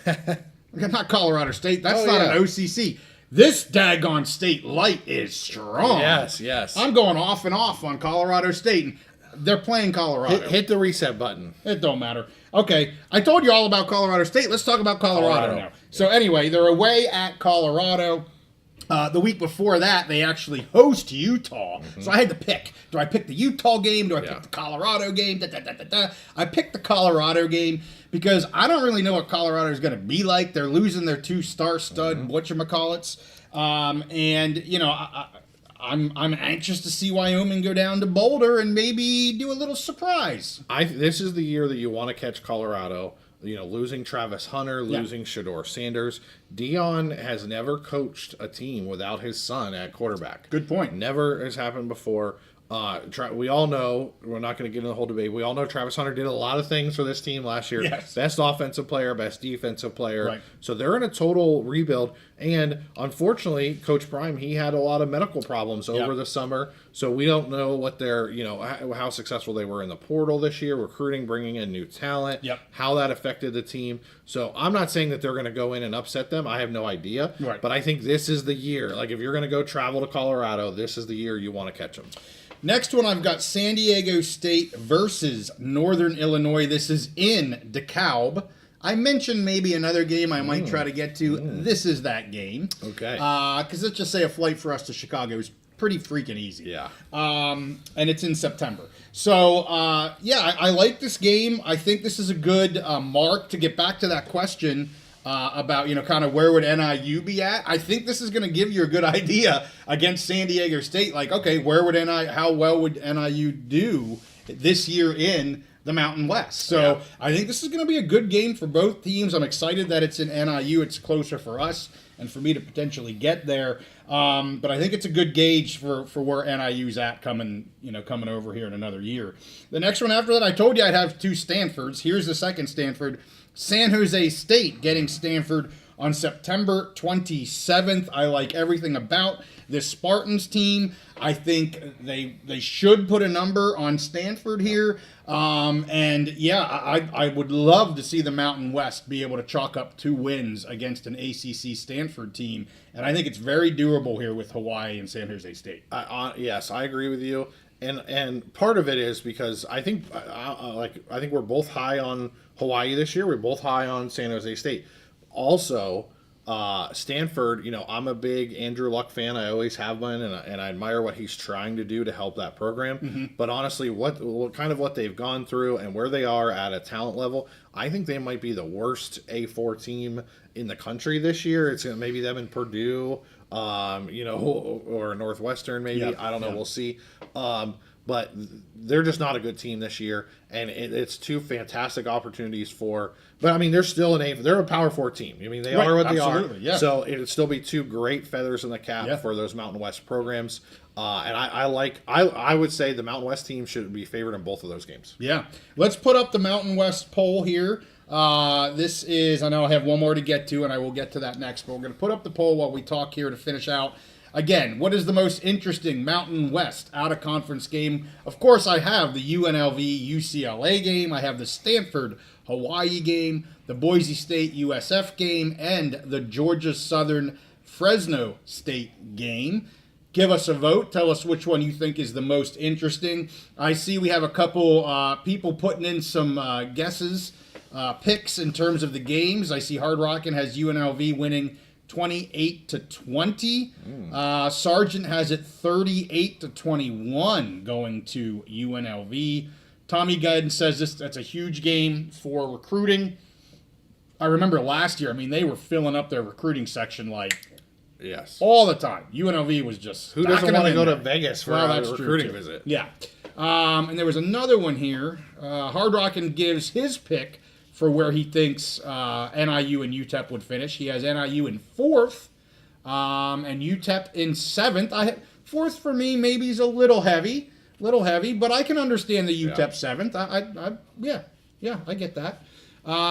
Not Colorado State. That's not an OCC. This daggone state light is strong. Yes. I'm going off and off on Colorado State. And they're playing Colorado. Hit the reset button. It don't matter. Okay, I told you all about Colorado State. Let's talk about Colorado now. Yeah. So anyway, they're away at Colorado. The week before that, they actually host Utah. So I had to pick. Do I pick the Utah game? Do I pick the Colorado game? I picked the Colorado game because I don't really know what Colorado is going to be like. They're losing their 2 star stud, whatchamacallits. And, you know, I'm anxious to see Wyoming go down to Boulder and maybe do a little surprise. This is the year that you want to catch Colorado. You know, losing Travis Hunter, losing Shedeur Sanders. Dion has never coached a team without his son at quarterback. Good point. Never has happened before. We all know, we're not going to get into the whole debate, we all know Travis Hunter did a lot of things for this team last year. Yes. Best offensive player, best defensive player. Right. So they're in a total rebuild. And unfortunately, Coach Prime, he had a lot of medical problems over the summer. So we don't know what their, you know, how successful they were in the portal this year, recruiting, bringing in new talent, how that affected the team. So I'm not saying that they're going to go in and upset them. I have no idea. Right. But I think this is the year. Like, if you're going to go travel to Colorado, this is the year you want to catch them. Next one, I've got San Diego State versus Northern Illinois. This is in DeKalb. I mentioned maybe another game I might try to get to. This is that game. Okay. Because let's just say a flight for us to Chicago is pretty freaking easy. Yeah. And it's in September. So, I like this game. I think this is a good mark to get back to that question about, you know, kind of where would NIU be at. I think this is going to give you a good idea against San Diego State. Like, okay, how well would NIU do this year in the Mountain West? So I think this is going to be a good game for both teams. I'm excited that it's in NIU. It's closer for us and for me to potentially get there. But I think it's a good gauge for where NIU's at coming over here in another year. The next one after that, I told you I'd have 2 Stanfords. Here's the second Stanford. San Jose State getting Stanford on September 27th. I like everything about this Spartans team. I think they should put a number on Stanford here. I would love to see the Mountain West be able to chalk up 2 wins against an ACC Stanford team. And I think it's very doable here with Hawaii and San Jose State. Yes, I agree with you. And part of it is because I think we're both high on Hawaii this year. We're both high on San Jose State. Also, Stanford, you know, I'm a big Andrew Luck fan. I always have been, and I admire what he's trying to do to help that program. But honestly, what they've gone through and where they are at a talent level, I think they might be the worst A4 team in the country this year. It's maybe them and Purdue, or Northwestern maybe. I don't know. We'll see. But they're just not a good team this year, and it's 2 fantastic opportunities for. But I mean, they're still they're a Power 4 team. I mean, they are what they are. Yeah. So it'd still be 2 great feathers in the cap for those Mountain West programs. And I would say the Mountain West team should be favored in both of those games. Yeah. Let's put up the Mountain West poll here. This is, I know I have one more to get to, and I will get to that next, but we're going to put up the poll while we talk here to finish out. Again, what is the most interesting Mountain West out-of-conference game? Of course, I have the UNLV-UCLA game. I have the Stanford-Hawaii game, the Boise State-USF game, and the Georgia Southern-Fresno State game. Give us a vote. Tell us which one you think is the most interesting. I see we have a couple people putting in some guesses, picks in terms of the games. I see Hard Rockin' has UNLV winning 28-20. Sargent has it 38-21 going to UNLV. Tommy Gunn says that's a huge game for recruiting. I remember last year, I mean, they were filling up their recruiting section like Yes. All the time. UNLV was just who doesn't want to go there. to Vegas for a recruiting visit? Yeah. And there was another one here. Hard Rockin' gives his pick for where he thinks NIU and UTEP would finish. He has NIU in 4th and UTEP in 7th. 4th for me maybe is a little heavy, but I can understand the UTEP 7th. I get that.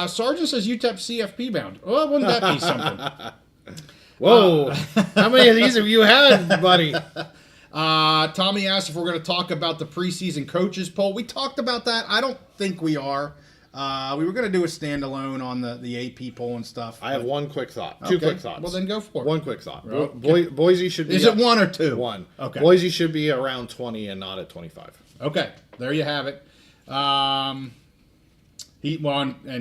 Sargent says UTEP CFP bound. Oh, wouldn't that be something? Whoa. How many of these have you had, buddy? Tommy asked if we're going to talk about the preseason coaches poll. We talked about that. I don't think we are. We were going to do a standalone on the AP poll and stuff. I have one quick thought. Two quick thoughts. Well, then go for it. One quick thought. Boise should be... Is it 1 or 2? 1. Okay. Boise should be around 20 and not at 25. Okay. There you have it. And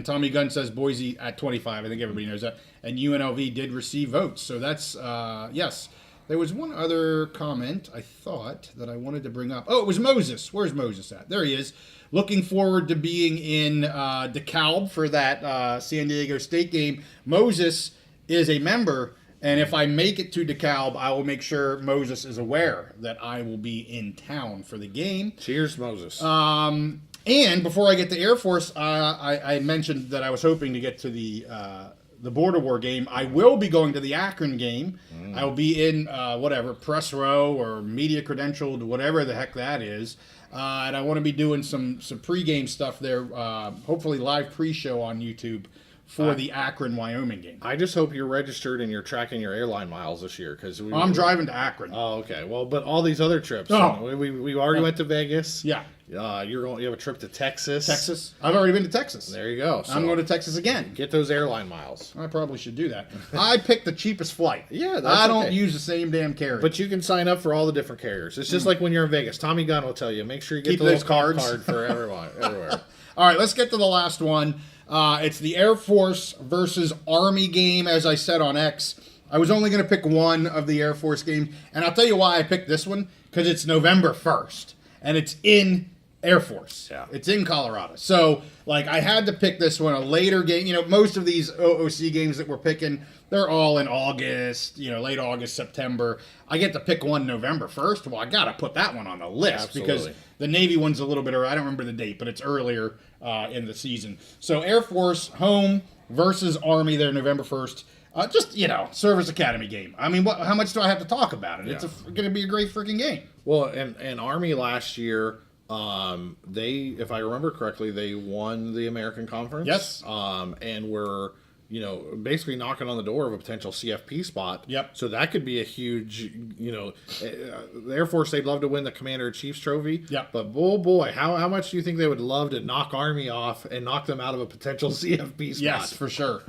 Tommy Gunn says Boise at 25. I think everybody knows that. And UNLV did receive votes. So that's, yes. There was one other comment I thought that I wanted to bring up. Oh, it was Moses. Where's Moses at? There he is. Looking forward to being in DeKalb for that San Diego State game. Moses is a member, and if I make it to DeKalb, I will make sure Moses is aware that I will be in town for the game. Cheers, Moses. And before I get to Air Force, I mentioned that I was hoping to get to the Border War game. I will be going to the Akron game. I will be in press row or media credentialed, whatever the heck that is. And I want to be doing some pregame stuff there, hopefully live pre-show on YouTube for the Akron, Wyoming game. I just hope you're registered and you're tracking your airline miles this year. I'm driving to Akron. Oh, okay. Well, but all these other trips. Oh. We already went to Vegas. Yeah. You have a trip to Texas. Texas. I've already been to Texas. There you go. So I'm going to Texas again. Get those airline miles. I probably should do that. I picked the cheapest flight. Yeah, I don't use the same damn carrier. But you can sign up for all the different carriers. It's just like when you're in Vegas. Tommy Gunn will tell you, make sure you get the little card for everyone, everywhere. All right, let's get to the last one. It's the Air Force versus Army game, as I said on X. I was only going to pick one of the Air Force games, and I'll tell you why I picked this one, because it's November 1st, and it's in Air Force. Yeah. It's in Colorado. So, I had to pick this one, a later game. Most of these OOC games that we're picking, they're all in August, late August, September. I get to pick one November 1st. Well, I got to put that one on the list. Absolutely. Because the Navy one's a little bit early. I don't remember the date, but it's earlier in the season. So Air Force home versus Army there November 1st. Service Academy game. I mean, how much do I have to talk about it? Yeah. It's going to be a great freaking game. Well, and Army last year, if I remember correctly, they won the American Conference. Yes. And were, basically knocking on the door of a potential CFP spot. Yep. So that could be a huge, the Air Force, they'd love to win the Commander-in-Chief's trophy. Yep. But, oh boy, how much do you think they would love to knock Army off and knock them out of a potential CFP spot? Yes, for sure.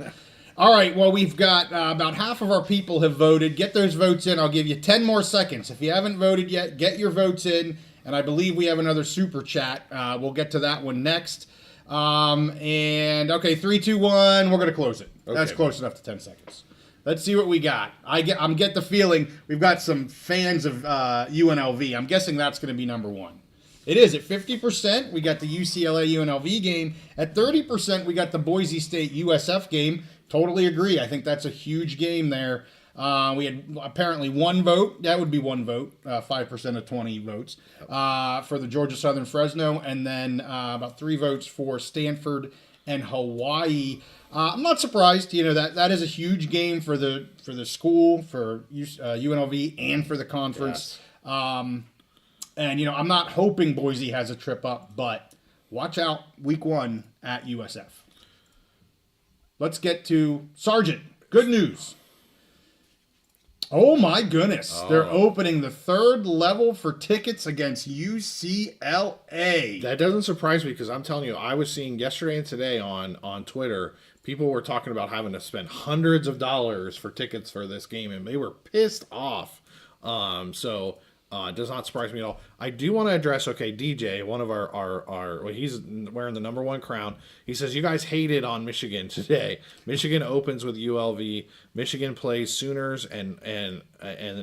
All right, well, we've got about half of our people have voted. Get those votes in. I'll give you 10 more seconds. If you haven't voted yet, get your votes in. And I believe we have another super chat. We'll get to that one next. Okay, 3, 2, 1. We're going to close it. Okay. That's close enough to 10 seconds. Let's see what we got. I get the feeling we've got some fans of UNLV. I'm guessing that's going to be number 1. It is at 50%. We got the UCLA UNLV game. At 30%, we got the Boise State USF game. Totally agree. I think that's a huge game there. We had apparently 1 vote. That would be 1 vote, 5% of 20 votes for the Georgia Southern Fresno, and then about 3 votes for Stanford and Hawaii. I'm not surprised. That is a huge game for the school, for UNLV, and for the conference. Yes. And I'm not hoping Boise has a trip up, but watch out week 1 at USF. Let's get to Sargent. Good news. Oh my goodness. Oh. They're opening the 3rd level for tickets against UCLA. That doesn't surprise me because I'm telling you, I was seeing yesterday and today on Twitter, people were talking about having to spend hundreds of dollars for tickets for this game, and they were pissed off. It does not surprise me at all. I do want to address, DJ, one of our he's wearing the number 1 crown. He says, you guys hated on Michigan today. Michigan opens with ULV. Michigan plays Sooners and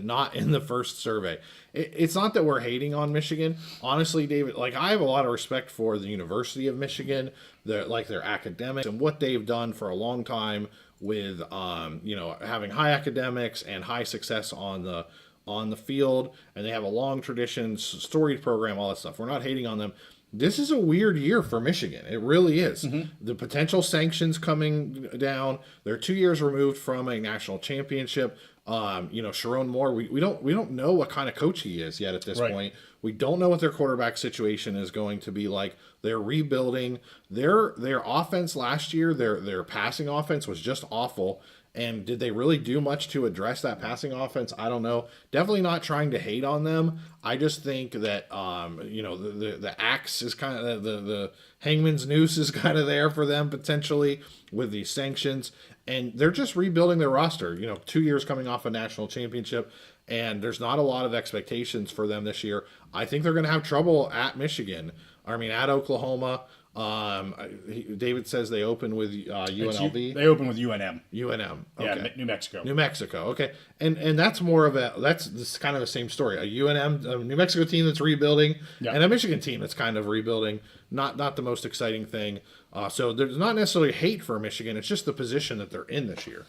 not in the first survey. It's not that we're hating on Michigan. Honestly, David, I have a lot of respect for the University of Michigan, their academics and what they've done for a long time with having high academics and high success on the field, and they have a long tradition, storied program, all that stuff. We're not hating on them. This is a weird year for Michigan. It really is. The potential sanctions coming down. They're 2 years removed from a national championship. Sharon Moore, we don't know what kind of coach he is yet at this point. We don't know what their quarterback situation is going to be like. They're rebuilding. Their offense last year, their passing offense was just awful. And did they really do much to address that passing offense? I don't know. Definitely not trying to hate on them. I just think that the axe is kind of the hangman's noose is kind of there for them potentially with these sanctions, and they're just rebuilding their roster. 2 years coming off a national championship, and there's not a lot of expectations for them this year. I think they're going to have trouble at Michigan. At Oklahoma. David says they open with UNLV. They open with UNM. UNM. Okay. Yeah, New Mexico. New Mexico. Okay. And that's more of that's kind of the same story. A UNM, a New Mexico team that's rebuilding, and a Michigan team that's kind of rebuilding. Not the most exciting thing. So there's not necessarily hate for Michigan. It's just the position that they're in this year.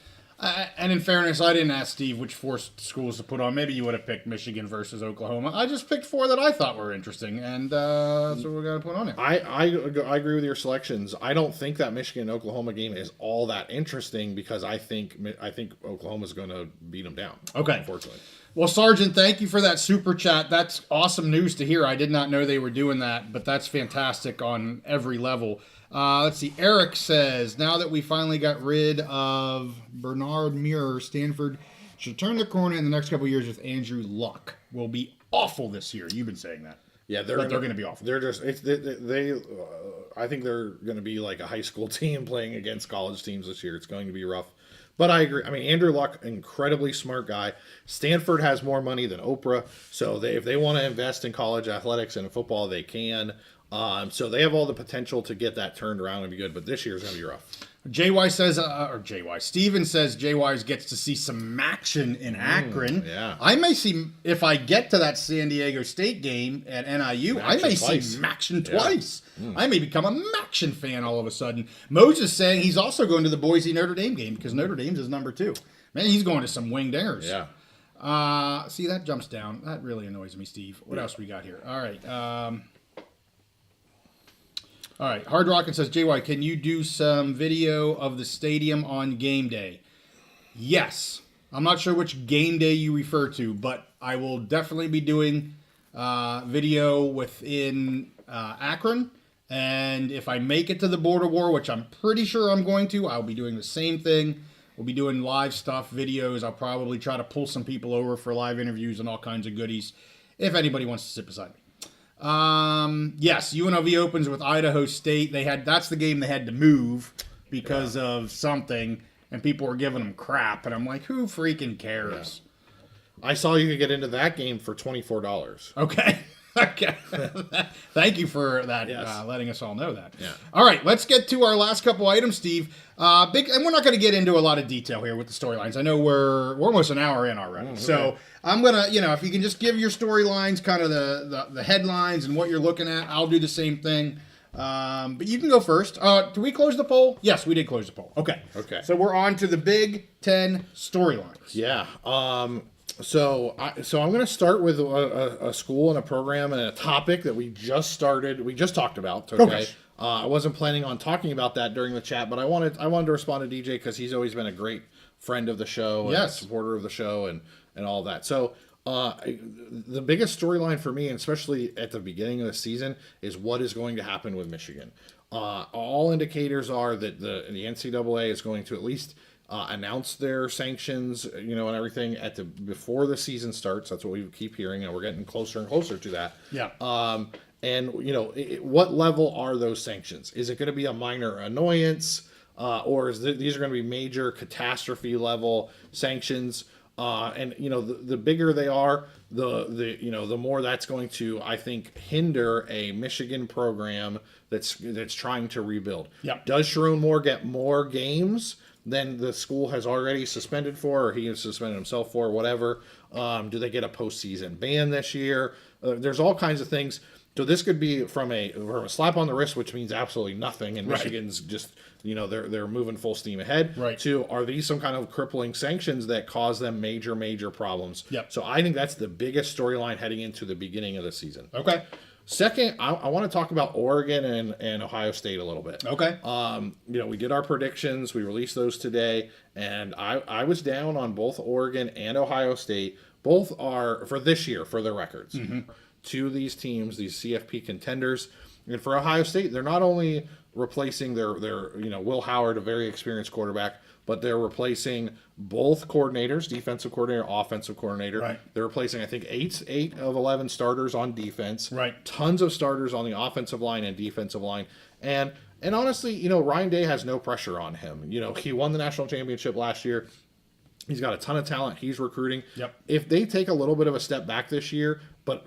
And in fairness, I didn't ask Steve which 4 schools to put on. Maybe you would have picked Michigan versus Oklahoma. I just picked 4 that I thought were interesting, and that's what we're going to put on it. I agree with your selections. I don't think that Michigan-Oklahoma game is all that interesting because I think Oklahoma's going to beat them down. Okay. Unfortunately. Well, Sergeant, thank you for that super chat. That's awesome news to hear. I did not know they were doing that, but that's fantastic on every level. Let's see. Eric says, now that we finally got rid of Bernard Muir, Stanford should turn the corner in the next couple of years with Andrew Luck. Will be awful this year. You've been saying that. Yeah, they're going to be awful. They're just I think they're going to be like a high school team playing against college teams this year. It's going to be rough. But I agree. Andrew Luck, incredibly smart guy. Stanford has more money than Oprah, so if they want to invest in college athletics and football, they can. So they have all the potential to get that turned around and be good, but this year's going to be rough. Steven says JY gets to see some action in Akron. Yeah. I may see, if I get to that San Diego State game at NIU, I may see action twice. I may become a Maction fan all of a sudden. Moses saying he's also going to the Boise Notre Dame game because Notre Dame's his number 2. Man, he's going to some wing dingers. Yeah. See, that jumps down. That really annoys me, Steve. What else we got here? All right. All right, Hard Rockin' says, JY, can you do some video of the stadium on game day? Yes. I'm not sure which game day you refer to, but I will definitely be doing video within Akron. And if I make it to the Border War, which I'm pretty sure I'm going to, I'll be doing the same thing. We'll be doing live stuff, videos. I'll probably try to pull some people over for live interviews and all kinds of goodies if anybody wants to sit beside me. Yes, UNLV opens with Idaho State. That's the game they had to move because of something, and people were giving them crap, and I'm like, who freaking cares? Yeah. I saw you could get into that game for $24. Okay. Thank you for that, letting us all know that. Yeah. All right, let's get to our last couple items, Steve. And we're not going to get into a lot of detail here with the storylines. I know we're almost an hour in already. Okay. So I'm going to, if you can just give your storylines, kind of the headlines and what you're looking at, I'll do the same thing. But you can go first. Did we close the poll? Yes, we did close the poll. Okay. So we're on to the Big Ten storylines. Yeah. So I'm going to start with a school and a program and a topic that we just talked about. Okay. I wasn't planning on talking about that during the chat, but I wanted to respond to DJ because he's always been a great friend of the show and a supporter of the show and all that. So the biggest storyline for me, and especially at the beginning of the season, is what is going to happen with Michigan. All indicators are that the NCAA is going to at least announce their sanctions, and everything before the season starts. That's what we keep hearing, and we're getting closer and closer to that. Yeah. What level are those sanctions? Is it going to be a minor annoyance, or these are going to be major catastrophe level sanctions? The bigger they are, the more that's going to, I think, hinder a Michigan program that's trying to rebuild. Yeah. Does Sharon Moore get more games than the school has already suspended for, or he has suspended himself for, whatever? Do they get a postseason ban this year? There's all kinds of things. So this could be from a slap on the wrist, which means absolutely nothing, and Michigan's just, they're moving full steam ahead. Right. To, are these some kind of crippling sanctions that cause them major problems? Yep. So I think that's the biggest storyline heading into the beginning of the season. Okay. Second, I want to talk about Oregon and Ohio State a little bit. Okay. We did our predictions. We released those today, and I was down on both Oregon and Ohio State. Both are, for this year, for their records. Two of these teams, these CFP contenders. And for Ohio State, they're not only replacing their Will Howard, a very experienced quarterback, but they're replacing both coordinators, defensive coordinator, offensive coordinator. Right. They're replacing, I think, 8 of 11 starters on defense. Right. Tons of starters on the offensive line and defensive line. And honestly, Ryan Day has no pressure on him. He won the national championship last year. He's got a ton of talent. He's recruiting. Yep. If they take a little bit of a step back this year, but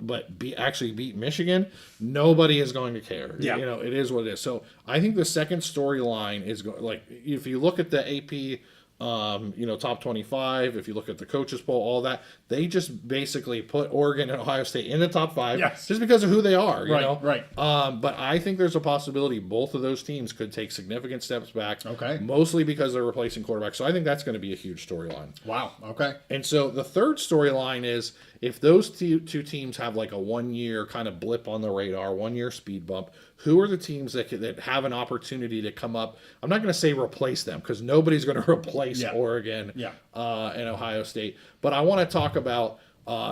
actually beat Michigan, nobody is going to care. Yeah. It is what it is. So I think the second storyline is if you look at the AP, top 25, if you look at the coaches poll, all that, they just basically put Oregon and Ohio State in the top 5 just because of who they are. Right. But I think there's a possibility both of those teams could take significant steps back. Okay. Mostly because they're replacing quarterbacks. So I think that's going to be a huge storyline. Wow. Okay. And so the third storyline is if those two teams have like a 1 year kind of blip on the radar, 1 year speed bump, who are the teams that have an opportunity to come up? I'm not going to say replace them because nobody's going to replace Oregon and Ohio State. But I want to talk about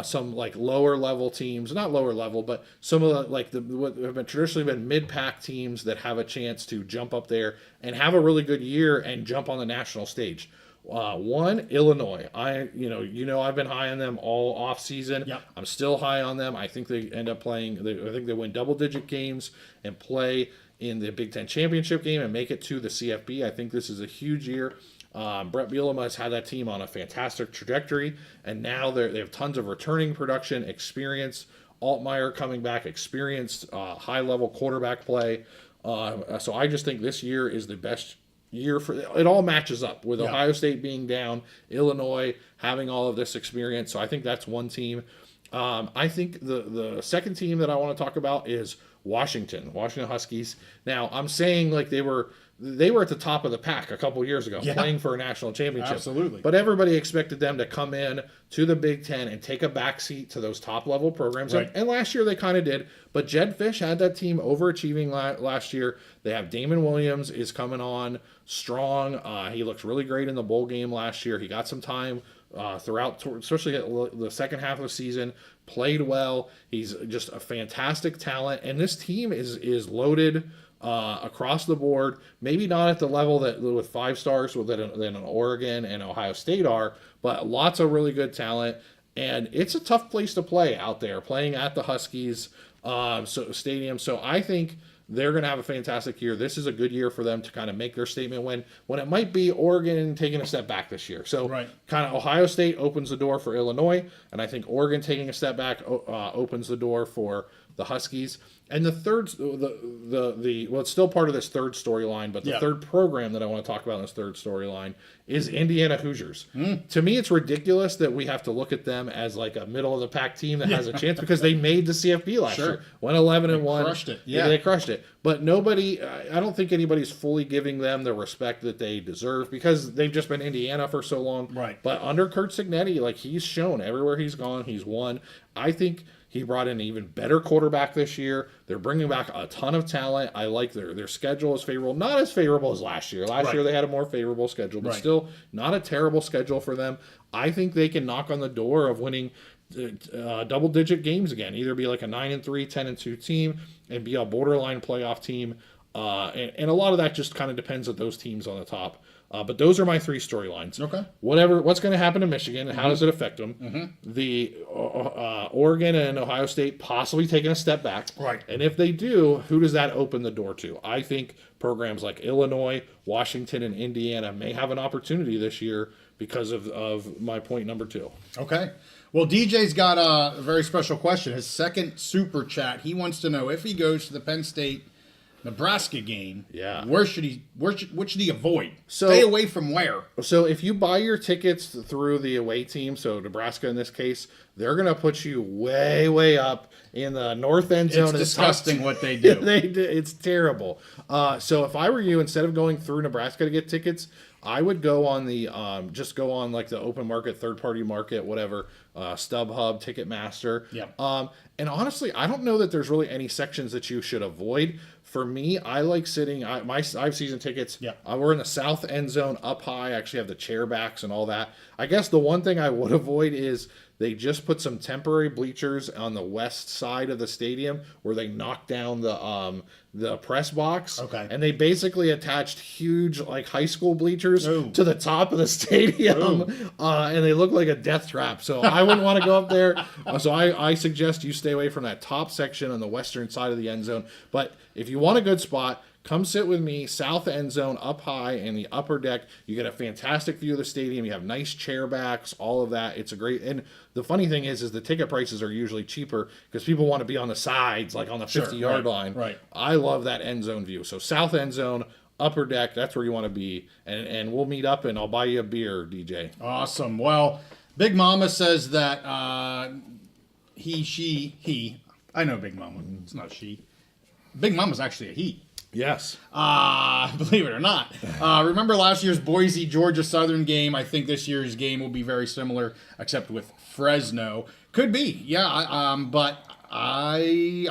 some like lower level teams, not lower level, but some of what have been traditionally been mid-pack teams that have a chance to jump up there and have a really good year and jump on the national stage. One, Illinois. I've been high on them all off season. Yep. I'm still high on them. I think they end up playing. I think they win double-digit games and play in the Big Ten championship game and make it to the CFB. I think this is a huge year. Brett Bielema has had that team on a fantastic trajectory, and now they have tons of returning production, experience. Altmaier coming back, experienced, high-level quarterback play. So I just think this year is the best year for it. All matches up with Ohio State being down, Illinois having all of this experience. So I think that's one team. I think the second team that I want to talk about is Washington Huskies. Now I'm saying like they were at the top of the pack a couple years ago, playing for a national championship. Absolutely. But everybody expected them to come in to the Big Ten and take a backseat to those top level programs. Right. And last year they kind of did. But Jed Fish had that team overachieving last year. They have Damon Williams is coming on strong. He looked really great in the bowl game last year. He got some time throughout, especially at the second half of the season, played well. He's just a fantastic talent. And this team is loaded across the board, maybe not at the level that with 5 stars that an Oregon and Ohio State are, but lots of really good talent. And it's a tough place to play out there, playing at the Huskies stadium. So I think they're going to have a fantastic year. This is a good year for them to kind of make their statement when it might be Oregon taking a step back this year. So kind of Ohio State opens the door for Illinois, and I think Oregon taking a step back opens the door for the Huskies. And the third, it's still part of this third storyline, but the third program that I want to talk about in this third storyline is Indiana Hoosiers. To me, it's ridiculous that we have to look at them as like a middle of the pack team that has a chance because they made the CFB last year, went 11-1, crushed it. They crushed it. But I don't think anybody's fully giving them the respect that they deserve because they've just been Indiana for so long. Right. But under Kurt Cignetti, like he's shown everywhere he's gone, he's won. I think he brought in an even better quarterback this year. They're bringing back a ton of talent. I like their schedule is favorable. Not as favorable as last year. Last year they had a more favorable schedule, but still not a terrible schedule for them. I think they can knock on the door of winning double-digit games again. Either be like a 9-3, 10-2 team and be a borderline playoff team. And a lot of that just kind of depends on those teams on the top. But those are my 3 storylines. Okay. What's going to happen to Michigan and how does it affect them? The Oregon and Ohio State possibly taking a step back. Right. And if they do, who does that open the door to? I think programs like Illinois, Washington, and Indiana may have an opportunity this year because of my point number 2. Okay. Well, DJ's got a very special question. His second super chat. He wants to know if he goes to the Penn State Nebraska game. Yeah. What should he avoid? So, stay away from where? So if you buy your tickets through the away team, so Nebraska in this case, they're going to put you way, way up in the north end zone. It's disgusting what they do. It's terrible. So if I were you, instead of going through Nebraska to get tickets, I would go on the just go on like the open market, third party market, whatever, StubHub, Ticketmaster. Yeah. And honestly, I don't know that there's really any sections that you should avoid. For me, I like sitting. I have season tickets. Yeah. We're in the south end zone, up high. I actually have the chair backs and all that. I guess the one thing I would avoid is they just put some temporary bleachers on the west side of the stadium where they knocked down the press box. Okay. And they basically attached huge like high school bleachers to the top of the stadium, and they look like a death trap. So I wouldn't want to go up there. So I suggest you stay away from that top section on the western side of the end zone. But if you want a good spot, come sit with me, south end zone, up high in the upper deck. You get a fantastic view of the stadium. You have nice chair backs, all of that. It's a great. And the funny thing is the ticket prices are usually cheaper because people want to be on the sides, like on the 50-yard line. Right. I love that end zone view. So south end zone, upper deck, that's where you want to be. And we'll meet up and I'll buy you a beer, DJ. Awesome. Well, Big Mama says that he. I know Big Mama. It's not she. Big Mama's actually a he. Yes. Believe it or not. Remember last year's Boise Georgia Southern game? I think this year's game will be very similar, except with Fresno. Could be, yeah. But I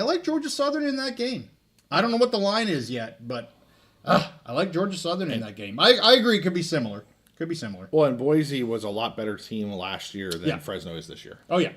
like Georgia Southern in that game. I don't know what the line is yet, but I like Georgia Southern in that game. I agree. It could be similar. Well, and Boise was a lot better team last year than Fresno is this year. Oh yeah.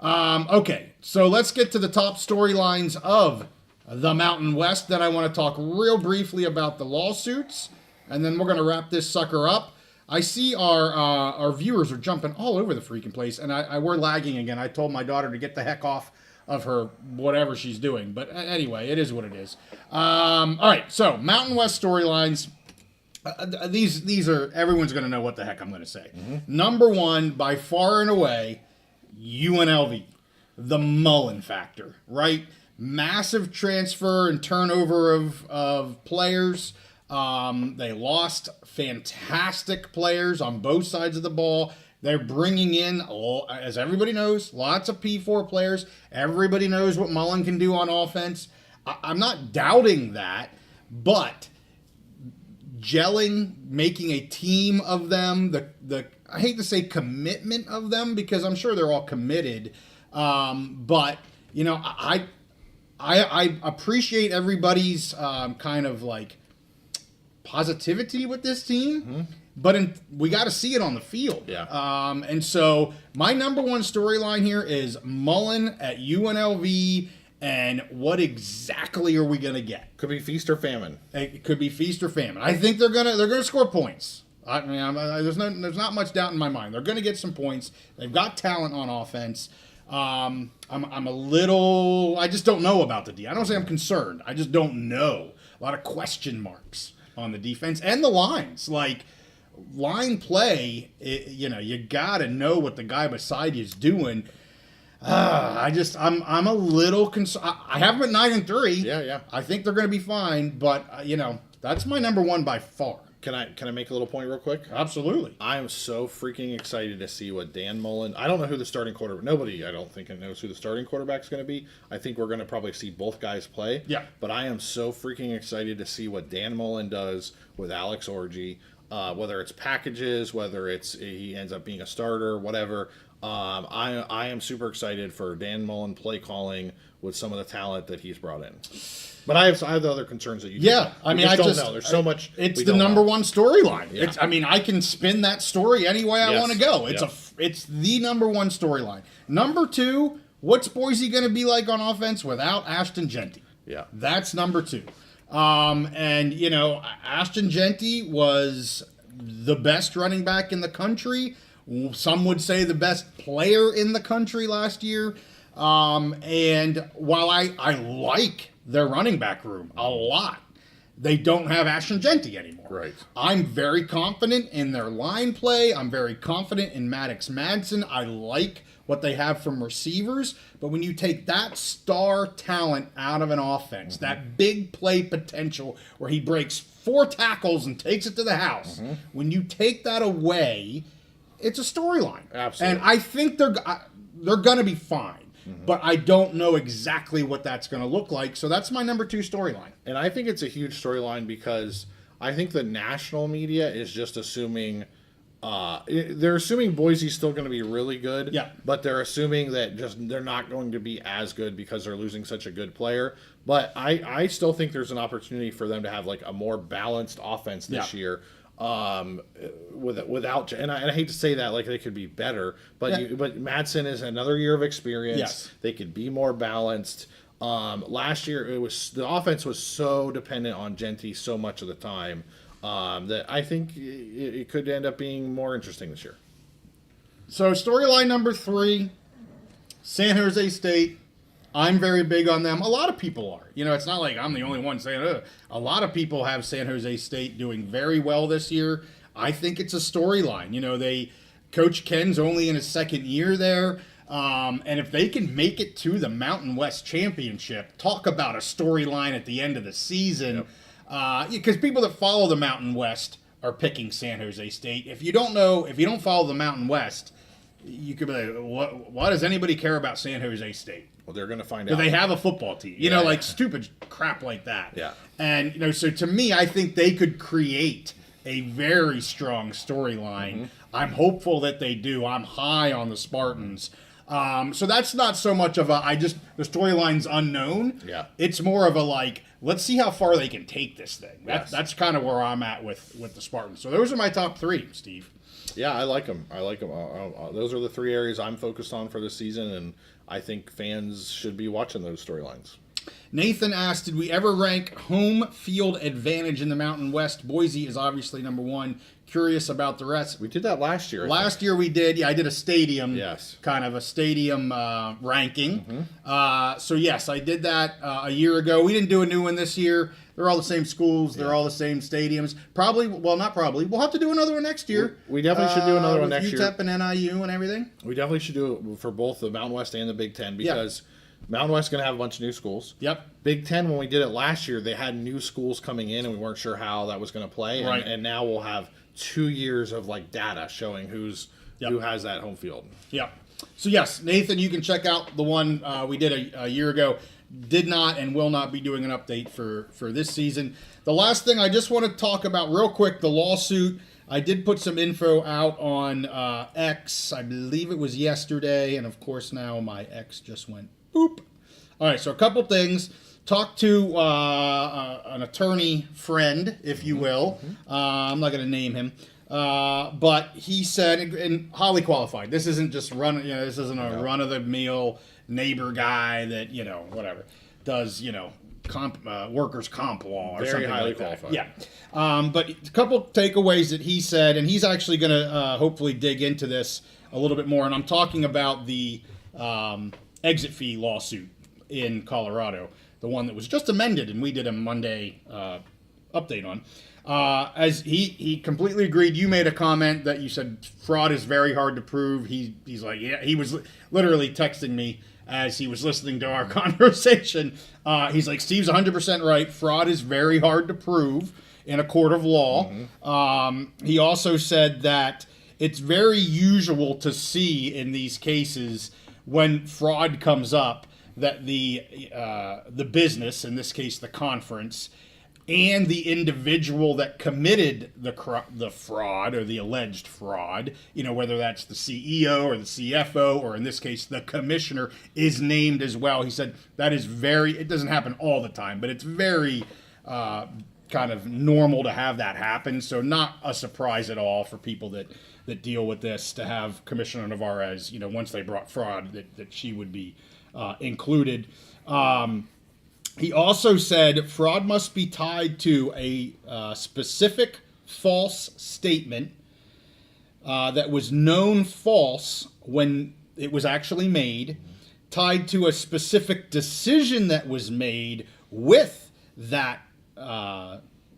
Okay, so let's get to the top storylines of the Mountain West. Then I want to talk real briefly about the lawsuits, and then we're going to wrap this sucker up. I see our viewers are jumping all over the freaking place, and we're lagging again. I told my daughter to get the heck off of her whatever she's doing, but anyway, it is what it is. All right, so Mountain West storylines. These are, everyone's going to know what the heck I'm going to say. Mm-hmm. Number one, by far and away, UNLV, the Mullen factor, right? Massive transfer and turnover of players. They lost fantastic players on both sides of the ball. They're bringing in, as everybody knows, lots of P4 players. Everybody knows what Mullen can do on offense. I'm not doubting that, but gelling, making a team of them, I hate to say commitment of them because I'm sure they're all committed, but you know, I appreciate everybody's kind of like positivity with this team, but we got to see it on the field. Yeah. And so my number one storyline here is Mullen at UNLV. And what exactly are we gonna get? Could be feast or famine. It could be feast or famine. I think they're gonna score points. I mean, there's not much doubt in my mind. They're gonna get some points. They've got talent on offense. I'm a little. I just don't know about the D. I don't say I'm concerned. I just don't know. A lot of question marks on the defense and the lines. Like line play, you gotta know what the guy beside you is doing. I'm a little concerned. I have them at 9-3. Yeah. I think they're going to be fine, but that's my number one by far. Can I make a little point real quick? Absolutely. I am so freaking excited to see what Dan Mullen. I don't know who the starting quarterback. Nobody, I don't think, knows who the starting quarterback is going to be. I think we're going to probably see both guys play. Yeah. But I am so freaking excited to see what Dan Mullen does with Alex Orji. Whether it's packages, whether it's he ends up being a starter, whatever. I am super excited for Dan Mullen play calling with some of the talent that he's brought in. But I have the other concerns that you. Yeah, I mean, I just don't know. There's so much. It's the number one storyline. Yeah. I can spin that story any way I want to go. It's the number one storyline. Number two, what's Boise going to be like on offense without Ashton Jeanty? Yeah, that's number two. And Ashton Jeanty was the best running back in the country. Some would say the best player in the country last year. And while I like their running back room a lot, they don't have Ashton Genty anymore. Right. I'm very confident in their line play. I'm very confident in Maddox Madsen. I like what they have from receivers. But when you take that star talent out of an offense, that big play potential where he breaks 4 tackles and takes it to the house, when you take that away, it's a storyline. Absolutely. And I think they're going to be fine. But I don't know exactly what that's going to look like. So that's my number 2 storyline. And I think it's a huge storyline because I think the national media is just assuming they're assuming Boise's still going to be really good. Yeah. But they're assuming that they're not going to be as good because they're losing such a good player. But I still think there's an opportunity for them to have like a more balanced offense this year. Without, and I hate to say that, like they could be better, but but Madsen is another year of experience. Yes. They could be more balanced. Last year the offense was so dependent on Genty so much of the time that I think it could end up being more interesting this year. So storyline number 3, San Jose State. I'm very big on them. A lot of people are. You know, it's not like I'm the only one saying it. A lot of people have San Jose State doing very well this year. I think it's a storyline. You know, Coach Ken's only in his 2nd year there. And if they can make it to the Mountain West Championship, talk about a storyline at the end of the season. Because people that follow the Mountain West are picking San Jose State. If you don't follow the Mountain West, you could be like, why does anybody care about San Jose State? Well, they're going to find Do out. they have a football team? You know, like stupid crap like that. Yeah. And, you know, so to me, I think they could create a very strong storyline. I'm hopeful that they do. I'm high on the Spartans. So that's not so much of the storyline's unknown. Yeah. It's more of a like, let's see how far they can take this thing. Yes. That's kind of where I'm at with the Spartans. So those are my top 3, Steve. Yeah, I like them. Those are the 3 areas I'm focused on for this season, and I think fans should be watching those storylines. Nathan asked, did we ever rank home field advantage in the Mountain West? Boise is obviously number 1. Curious about the rest. We did that last year. Last year we did. Yeah, I did a stadium. Yes. Kind of a stadium ranking. So, yes, I did that a year ago. We didn't do a new one this year. They're all the same schools. They're all the same stadiums. Probably, well, not probably. We'll have to do another one next year. We definitely should do another one next year. UTEP and NIU and everything. We definitely should do it for both the Mountain West and the Big Ten because Mountain West is going to have a bunch of new schools. Yep. Big Ten, when we did it last year, they had new schools coming in, and we weren't sure how that was going to play. Right. And now we'll have 2 years of like data showing who has that home field. Yeah. So, yes, Nathan, you can check out the one we did a year ago. Did not and will not be doing an update for this season. The last thing I just want to talk about real quick, the lawsuit. I did put some info out on X. I believe it was yesterday. And, of course, now my X just went boop. All right, so a couple things. Talked to an attorney friend, if you will. I'm not going to name him. But he said, and highly qualified. This isn't just this isn't a run-of-the-mill neighbor guy that, whatever, does, workers' comp law or Very something highly like that. qualified. Yeah. But a couple takeaways that he said, and he's actually going to hopefully dig into this a little bit more. And I'm talking about the exit fee lawsuit in Colorado, the one that was just amended, and we did a Monday update on. As he completely agreed. You made a comment that you said fraud is very hard to prove. He's like, yeah, he was literally texting me as he was listening to our conversation. He's like, Steve's 100% right. Fraud is very hard to prove in a court of law. He also said that it's very usual to see in these cases when fraud comes up that the business, in this case the conference, and the individual that committed the fraud or the alleged fraud, whether that's the CEO or the CFO or in this case the commissioner, is named as well. He said that is it doesn't happen all the time, but it's very kind of normal to have that happen. So not a surprise at all for people that deal with this to have Commissioner Navarez, once they brought fraud, that she would be included. He also said fraud must be tied to a specific false statement that was known false when it was actually made, tied to a specific decision that was made with that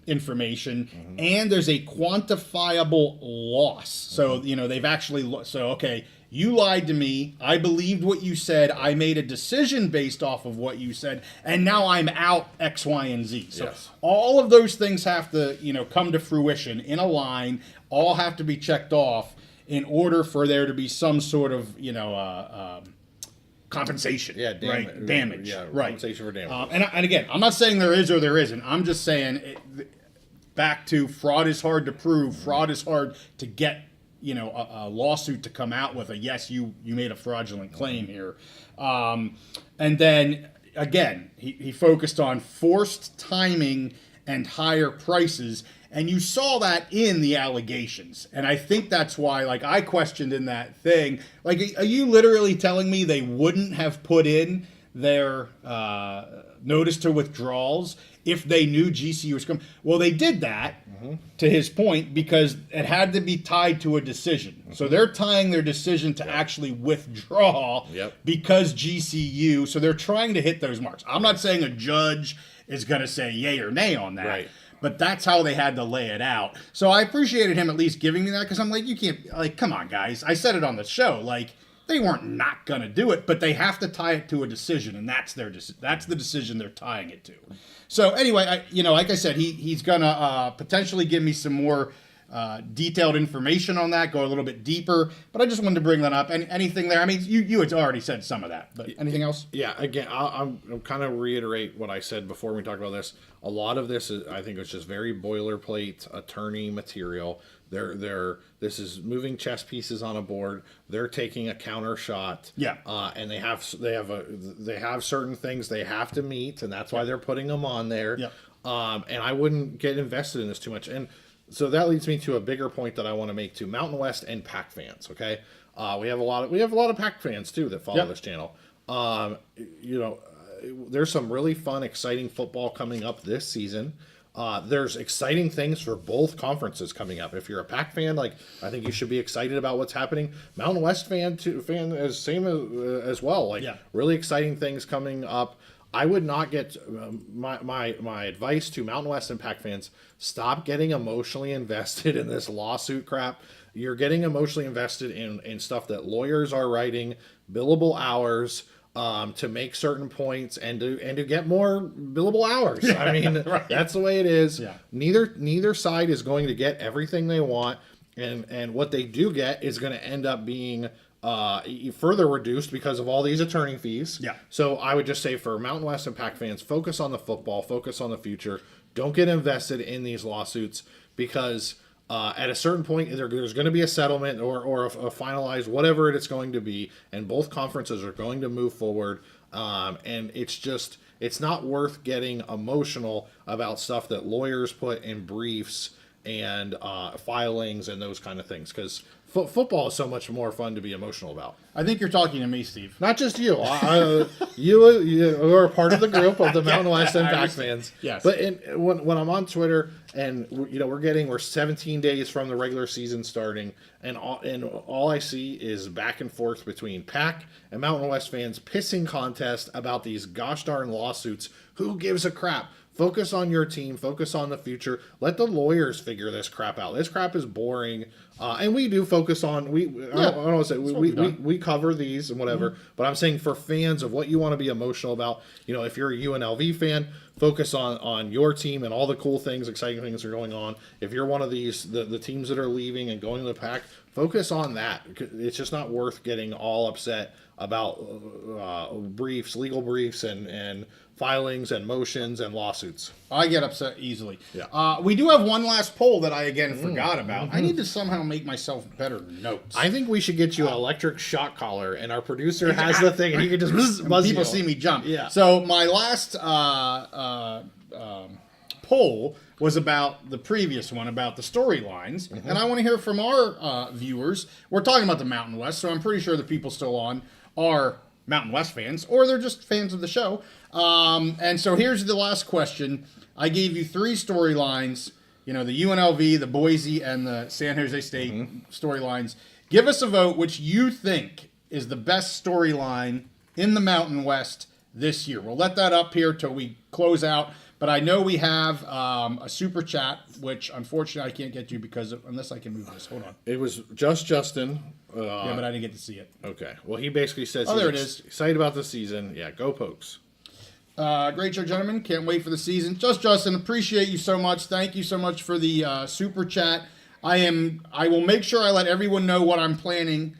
information, and there's a quantifiable loss. So, they've actually, okay, you lied to me. I believed what you said. I made a decision based off of what you said, and now I'm out X, Y, and Z. So all of those things have to, come to fruition in a line, all have to be checked off in order for there to be some sort of, compensation. Yeah, damage. Yeah, right. Compensation for damage. And again, I'm not saying there is or there isn't. I'm just saying back to fraud is hard to prove. Fraud is hard to get, a lawsuit to come out with a yes, you made a fraudulent claim here. And then again, he focused on forced timing and higher prices. And you saw that in the allegations. And I think that's why, I questioned in that thing, are you literally telling me they wouldn't have put in their notice to withdrawals if they knew GCU was coming? Well, they did that, to his point, because it had to be tied to a decision. So they're tying their decision to actually withdraw because GCU, so they're trying to hit those marks. I'm not saying a judge is going to say yay or nay on that. Right. But that's how they had to lay it out. So I appreciated him at least giving me that, because I'm you can't, come on, guys. I said it on the show. They weren't not going to do it, but they have to tie it to a decision, and that's the decision they're tying it to. So anyway, like I said, he's going to potentially give me some more detailed information on that, go a little bit deeper, but I just wanted to bring that up. Anything there? I mean, you had already said some of that, but anything else? Yeah, again, I'm kind of reiterate what I said before we talked about this. A lot of this is, I think, it's just very boilerplate attorney material. This is moving chess pieces on a board. They're taking a counter shot. Yeah. And they have certain things they have to meet, and that's why they're putting them on there. Yeah. And I wouldn't get invested in this too much. And so that leads me to a bigger point that I want to make to Mountain West and Pac fans. Okay. We have a lot of Pac fans too that follow this channel. There's some really fun, exciting football coming up this season. There's exciting things for both conferences coming up. If you're a Pac fan, I think you should be excited about what's happening. Mountain West fan as well. Really exciting things coming up. I would not get my advice to Mountain West and Pac fans: stop getting emotionally invested in this lawsuit crap. You're getting emotionally invested in stuff that lawyers are writing, billable hours. To make certain points and to get more billable hours. I mean, that's the way it is. Yeah. Neither side is going to get everything they want, and what they do get is going to end up being further reduced because of all these attorney fees. Yeah. So I would just say for Mountain West and Pac fans, focus on the football, focus on the future. Don't get invested in these lawsuits because at a certain point, there's going to be a settlement or a finalized whatever it's going to be, and both conferences are going to move forward. And it's not worth getting emotional about stuff that lawyers put in briefs and filings and those kind of things, because football is so much more fun to be emotional about. I think you're talking to me, Steve. Not just you. You are a part of the group of the Mountain West and Pac fans. Yes. But when I'm on Twitter and we're 17 days from the regular season starting, and all I see is back and forth between Pac and Mountain West fans pissing contest about these gosh darn lawsuits. Who gives a crap? Focus on your team. Focus on the future. Let the lawyers figure this crap out. This crap is boring, and we do focus on I don't want to say we cover these and whatever. But I'm saying for fans of what you want to be emotional about, if you're a UNLV fan, focus on your team and all the cool things, exciting things that are going on. If you're one of these the teams that are leaving and going to the Pac, focus on that. It's just not worth getting all upset about legal briefs and filings and motions and lawsuits. I get upset easily. Yeah. We do have one last poll that I again forgot about. I need to somehow make myself better notes. I think we should get you an electric shock collar, and our producer has the thing, and he can just buzz people you. See me jump. Yeah. So my last poll was about the previous one, about the storylines, and I want to hear from our viewers. We're talking about the Mountain West, so I'm pretty sure the people still on are Mountain West fans, or they're just fans of the show. And so here's the last question. I gave you 3 storylines, the UNLV, the Boise, and the San Jose State storylines. Give us a vote which you think is the best storyline in the Mountain West this year. We'll let that up here till we close out. But I know we have a super chat, which unfortunately I can't get to unless I can move this. Hold on. It was just Justin. Yeah, but I didn't get to see it. Okay. Well, he basically says there it is. Excited about the season. Yeah, go Pokes. Great show, gentlemen. Can't wait for the season. Just Justin, appreciate you so much. Thank you so much for the super chat. I will make sure I let everyone know what I'm planning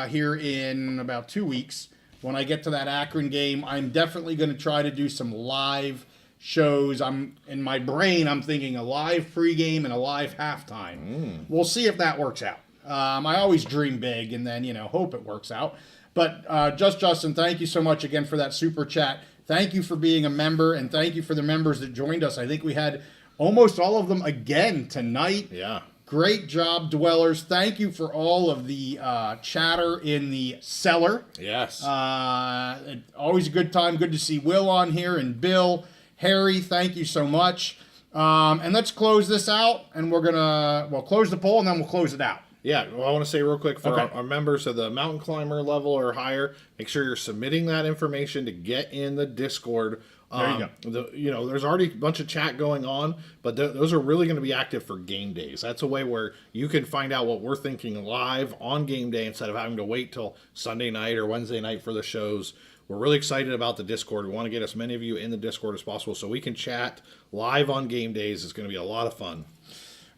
here in about 2 weeks. When I get to that Akron game, I'm definitely going to try to do some live shows. In my brain, I'm thinking a live pregame and a live halftime. We'll see if that works out. I always dream big and then, hope it works out. But Just Justin, thank you so much again for that super chat. Thank you for being a member, and thank you for the members that joined us. I think we had almost all of them again tonight. Yeah. Great job, Dwellers. Thank you for all of the chatter in the cellar. Yes. Always a good time. Good to see Will on here and Bill. Harry, thank you so much. And let's close this out, and we'll close the poll, and then we'll close it out. Yeah, well, I want to say real quick for our members of the mountain climber level or higher, make sure you're submitting that information to get in the Discord. There you go. There's already a bunch of chat going on, but those are really going to be active for game days. That's a way where you can find out what we're thinking live on game day instead of having to wait till Sunday night or Wednesday night for the shows. We're really excited about the Discord. We want to get as many of you in the Discord as possible so we can chat live on game days. It's going to be a lot of fun.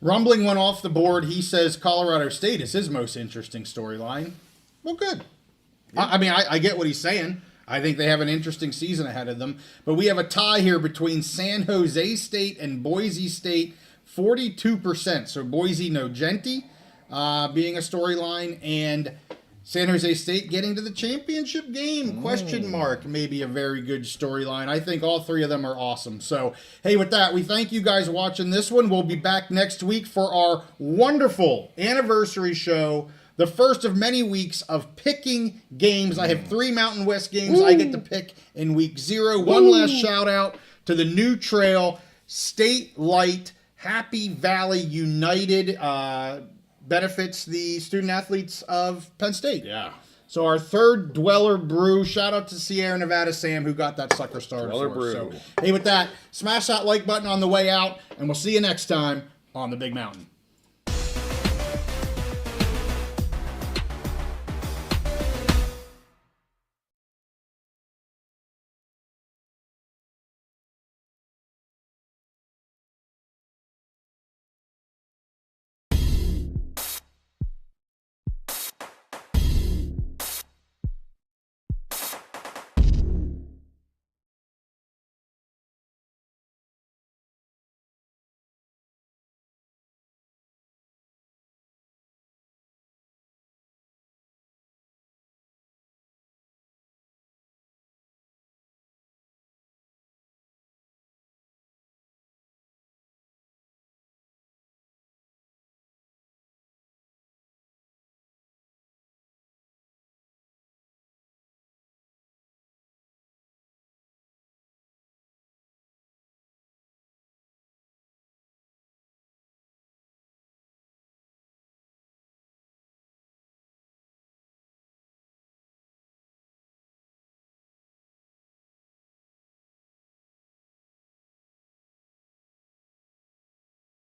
Rumbling went off the board. He says Colorado State is his most interesting storyline. Well, good. Yeah. I get what he's saying. I think they have an interesting season ahead of them. But we have a tie here between San Jose State and Boise State, 42%. So Boise Nogenti being a storyline, and San Jose State getting to the championship game, question mark, maybe a very good storyline. I think all three of them are awesome. So, hey, with that, we thank you guys watching this one. We'll be back next week for our wonderful anniversary show, the first of many weeks of picking games. I have 3 Mountain West games I get to pick in week 0. One last shout out to the new trail, State Light, Happy Valley United, benefits the student athletes of Penn State. Yeah. So our third Dweller Brew. Shout out to Sierra Nevada Sam who got that sucker started Dweller for us. Brew. So, hey, with that, smash that like button on the way out, and we'll see you next time on the Big Mountain.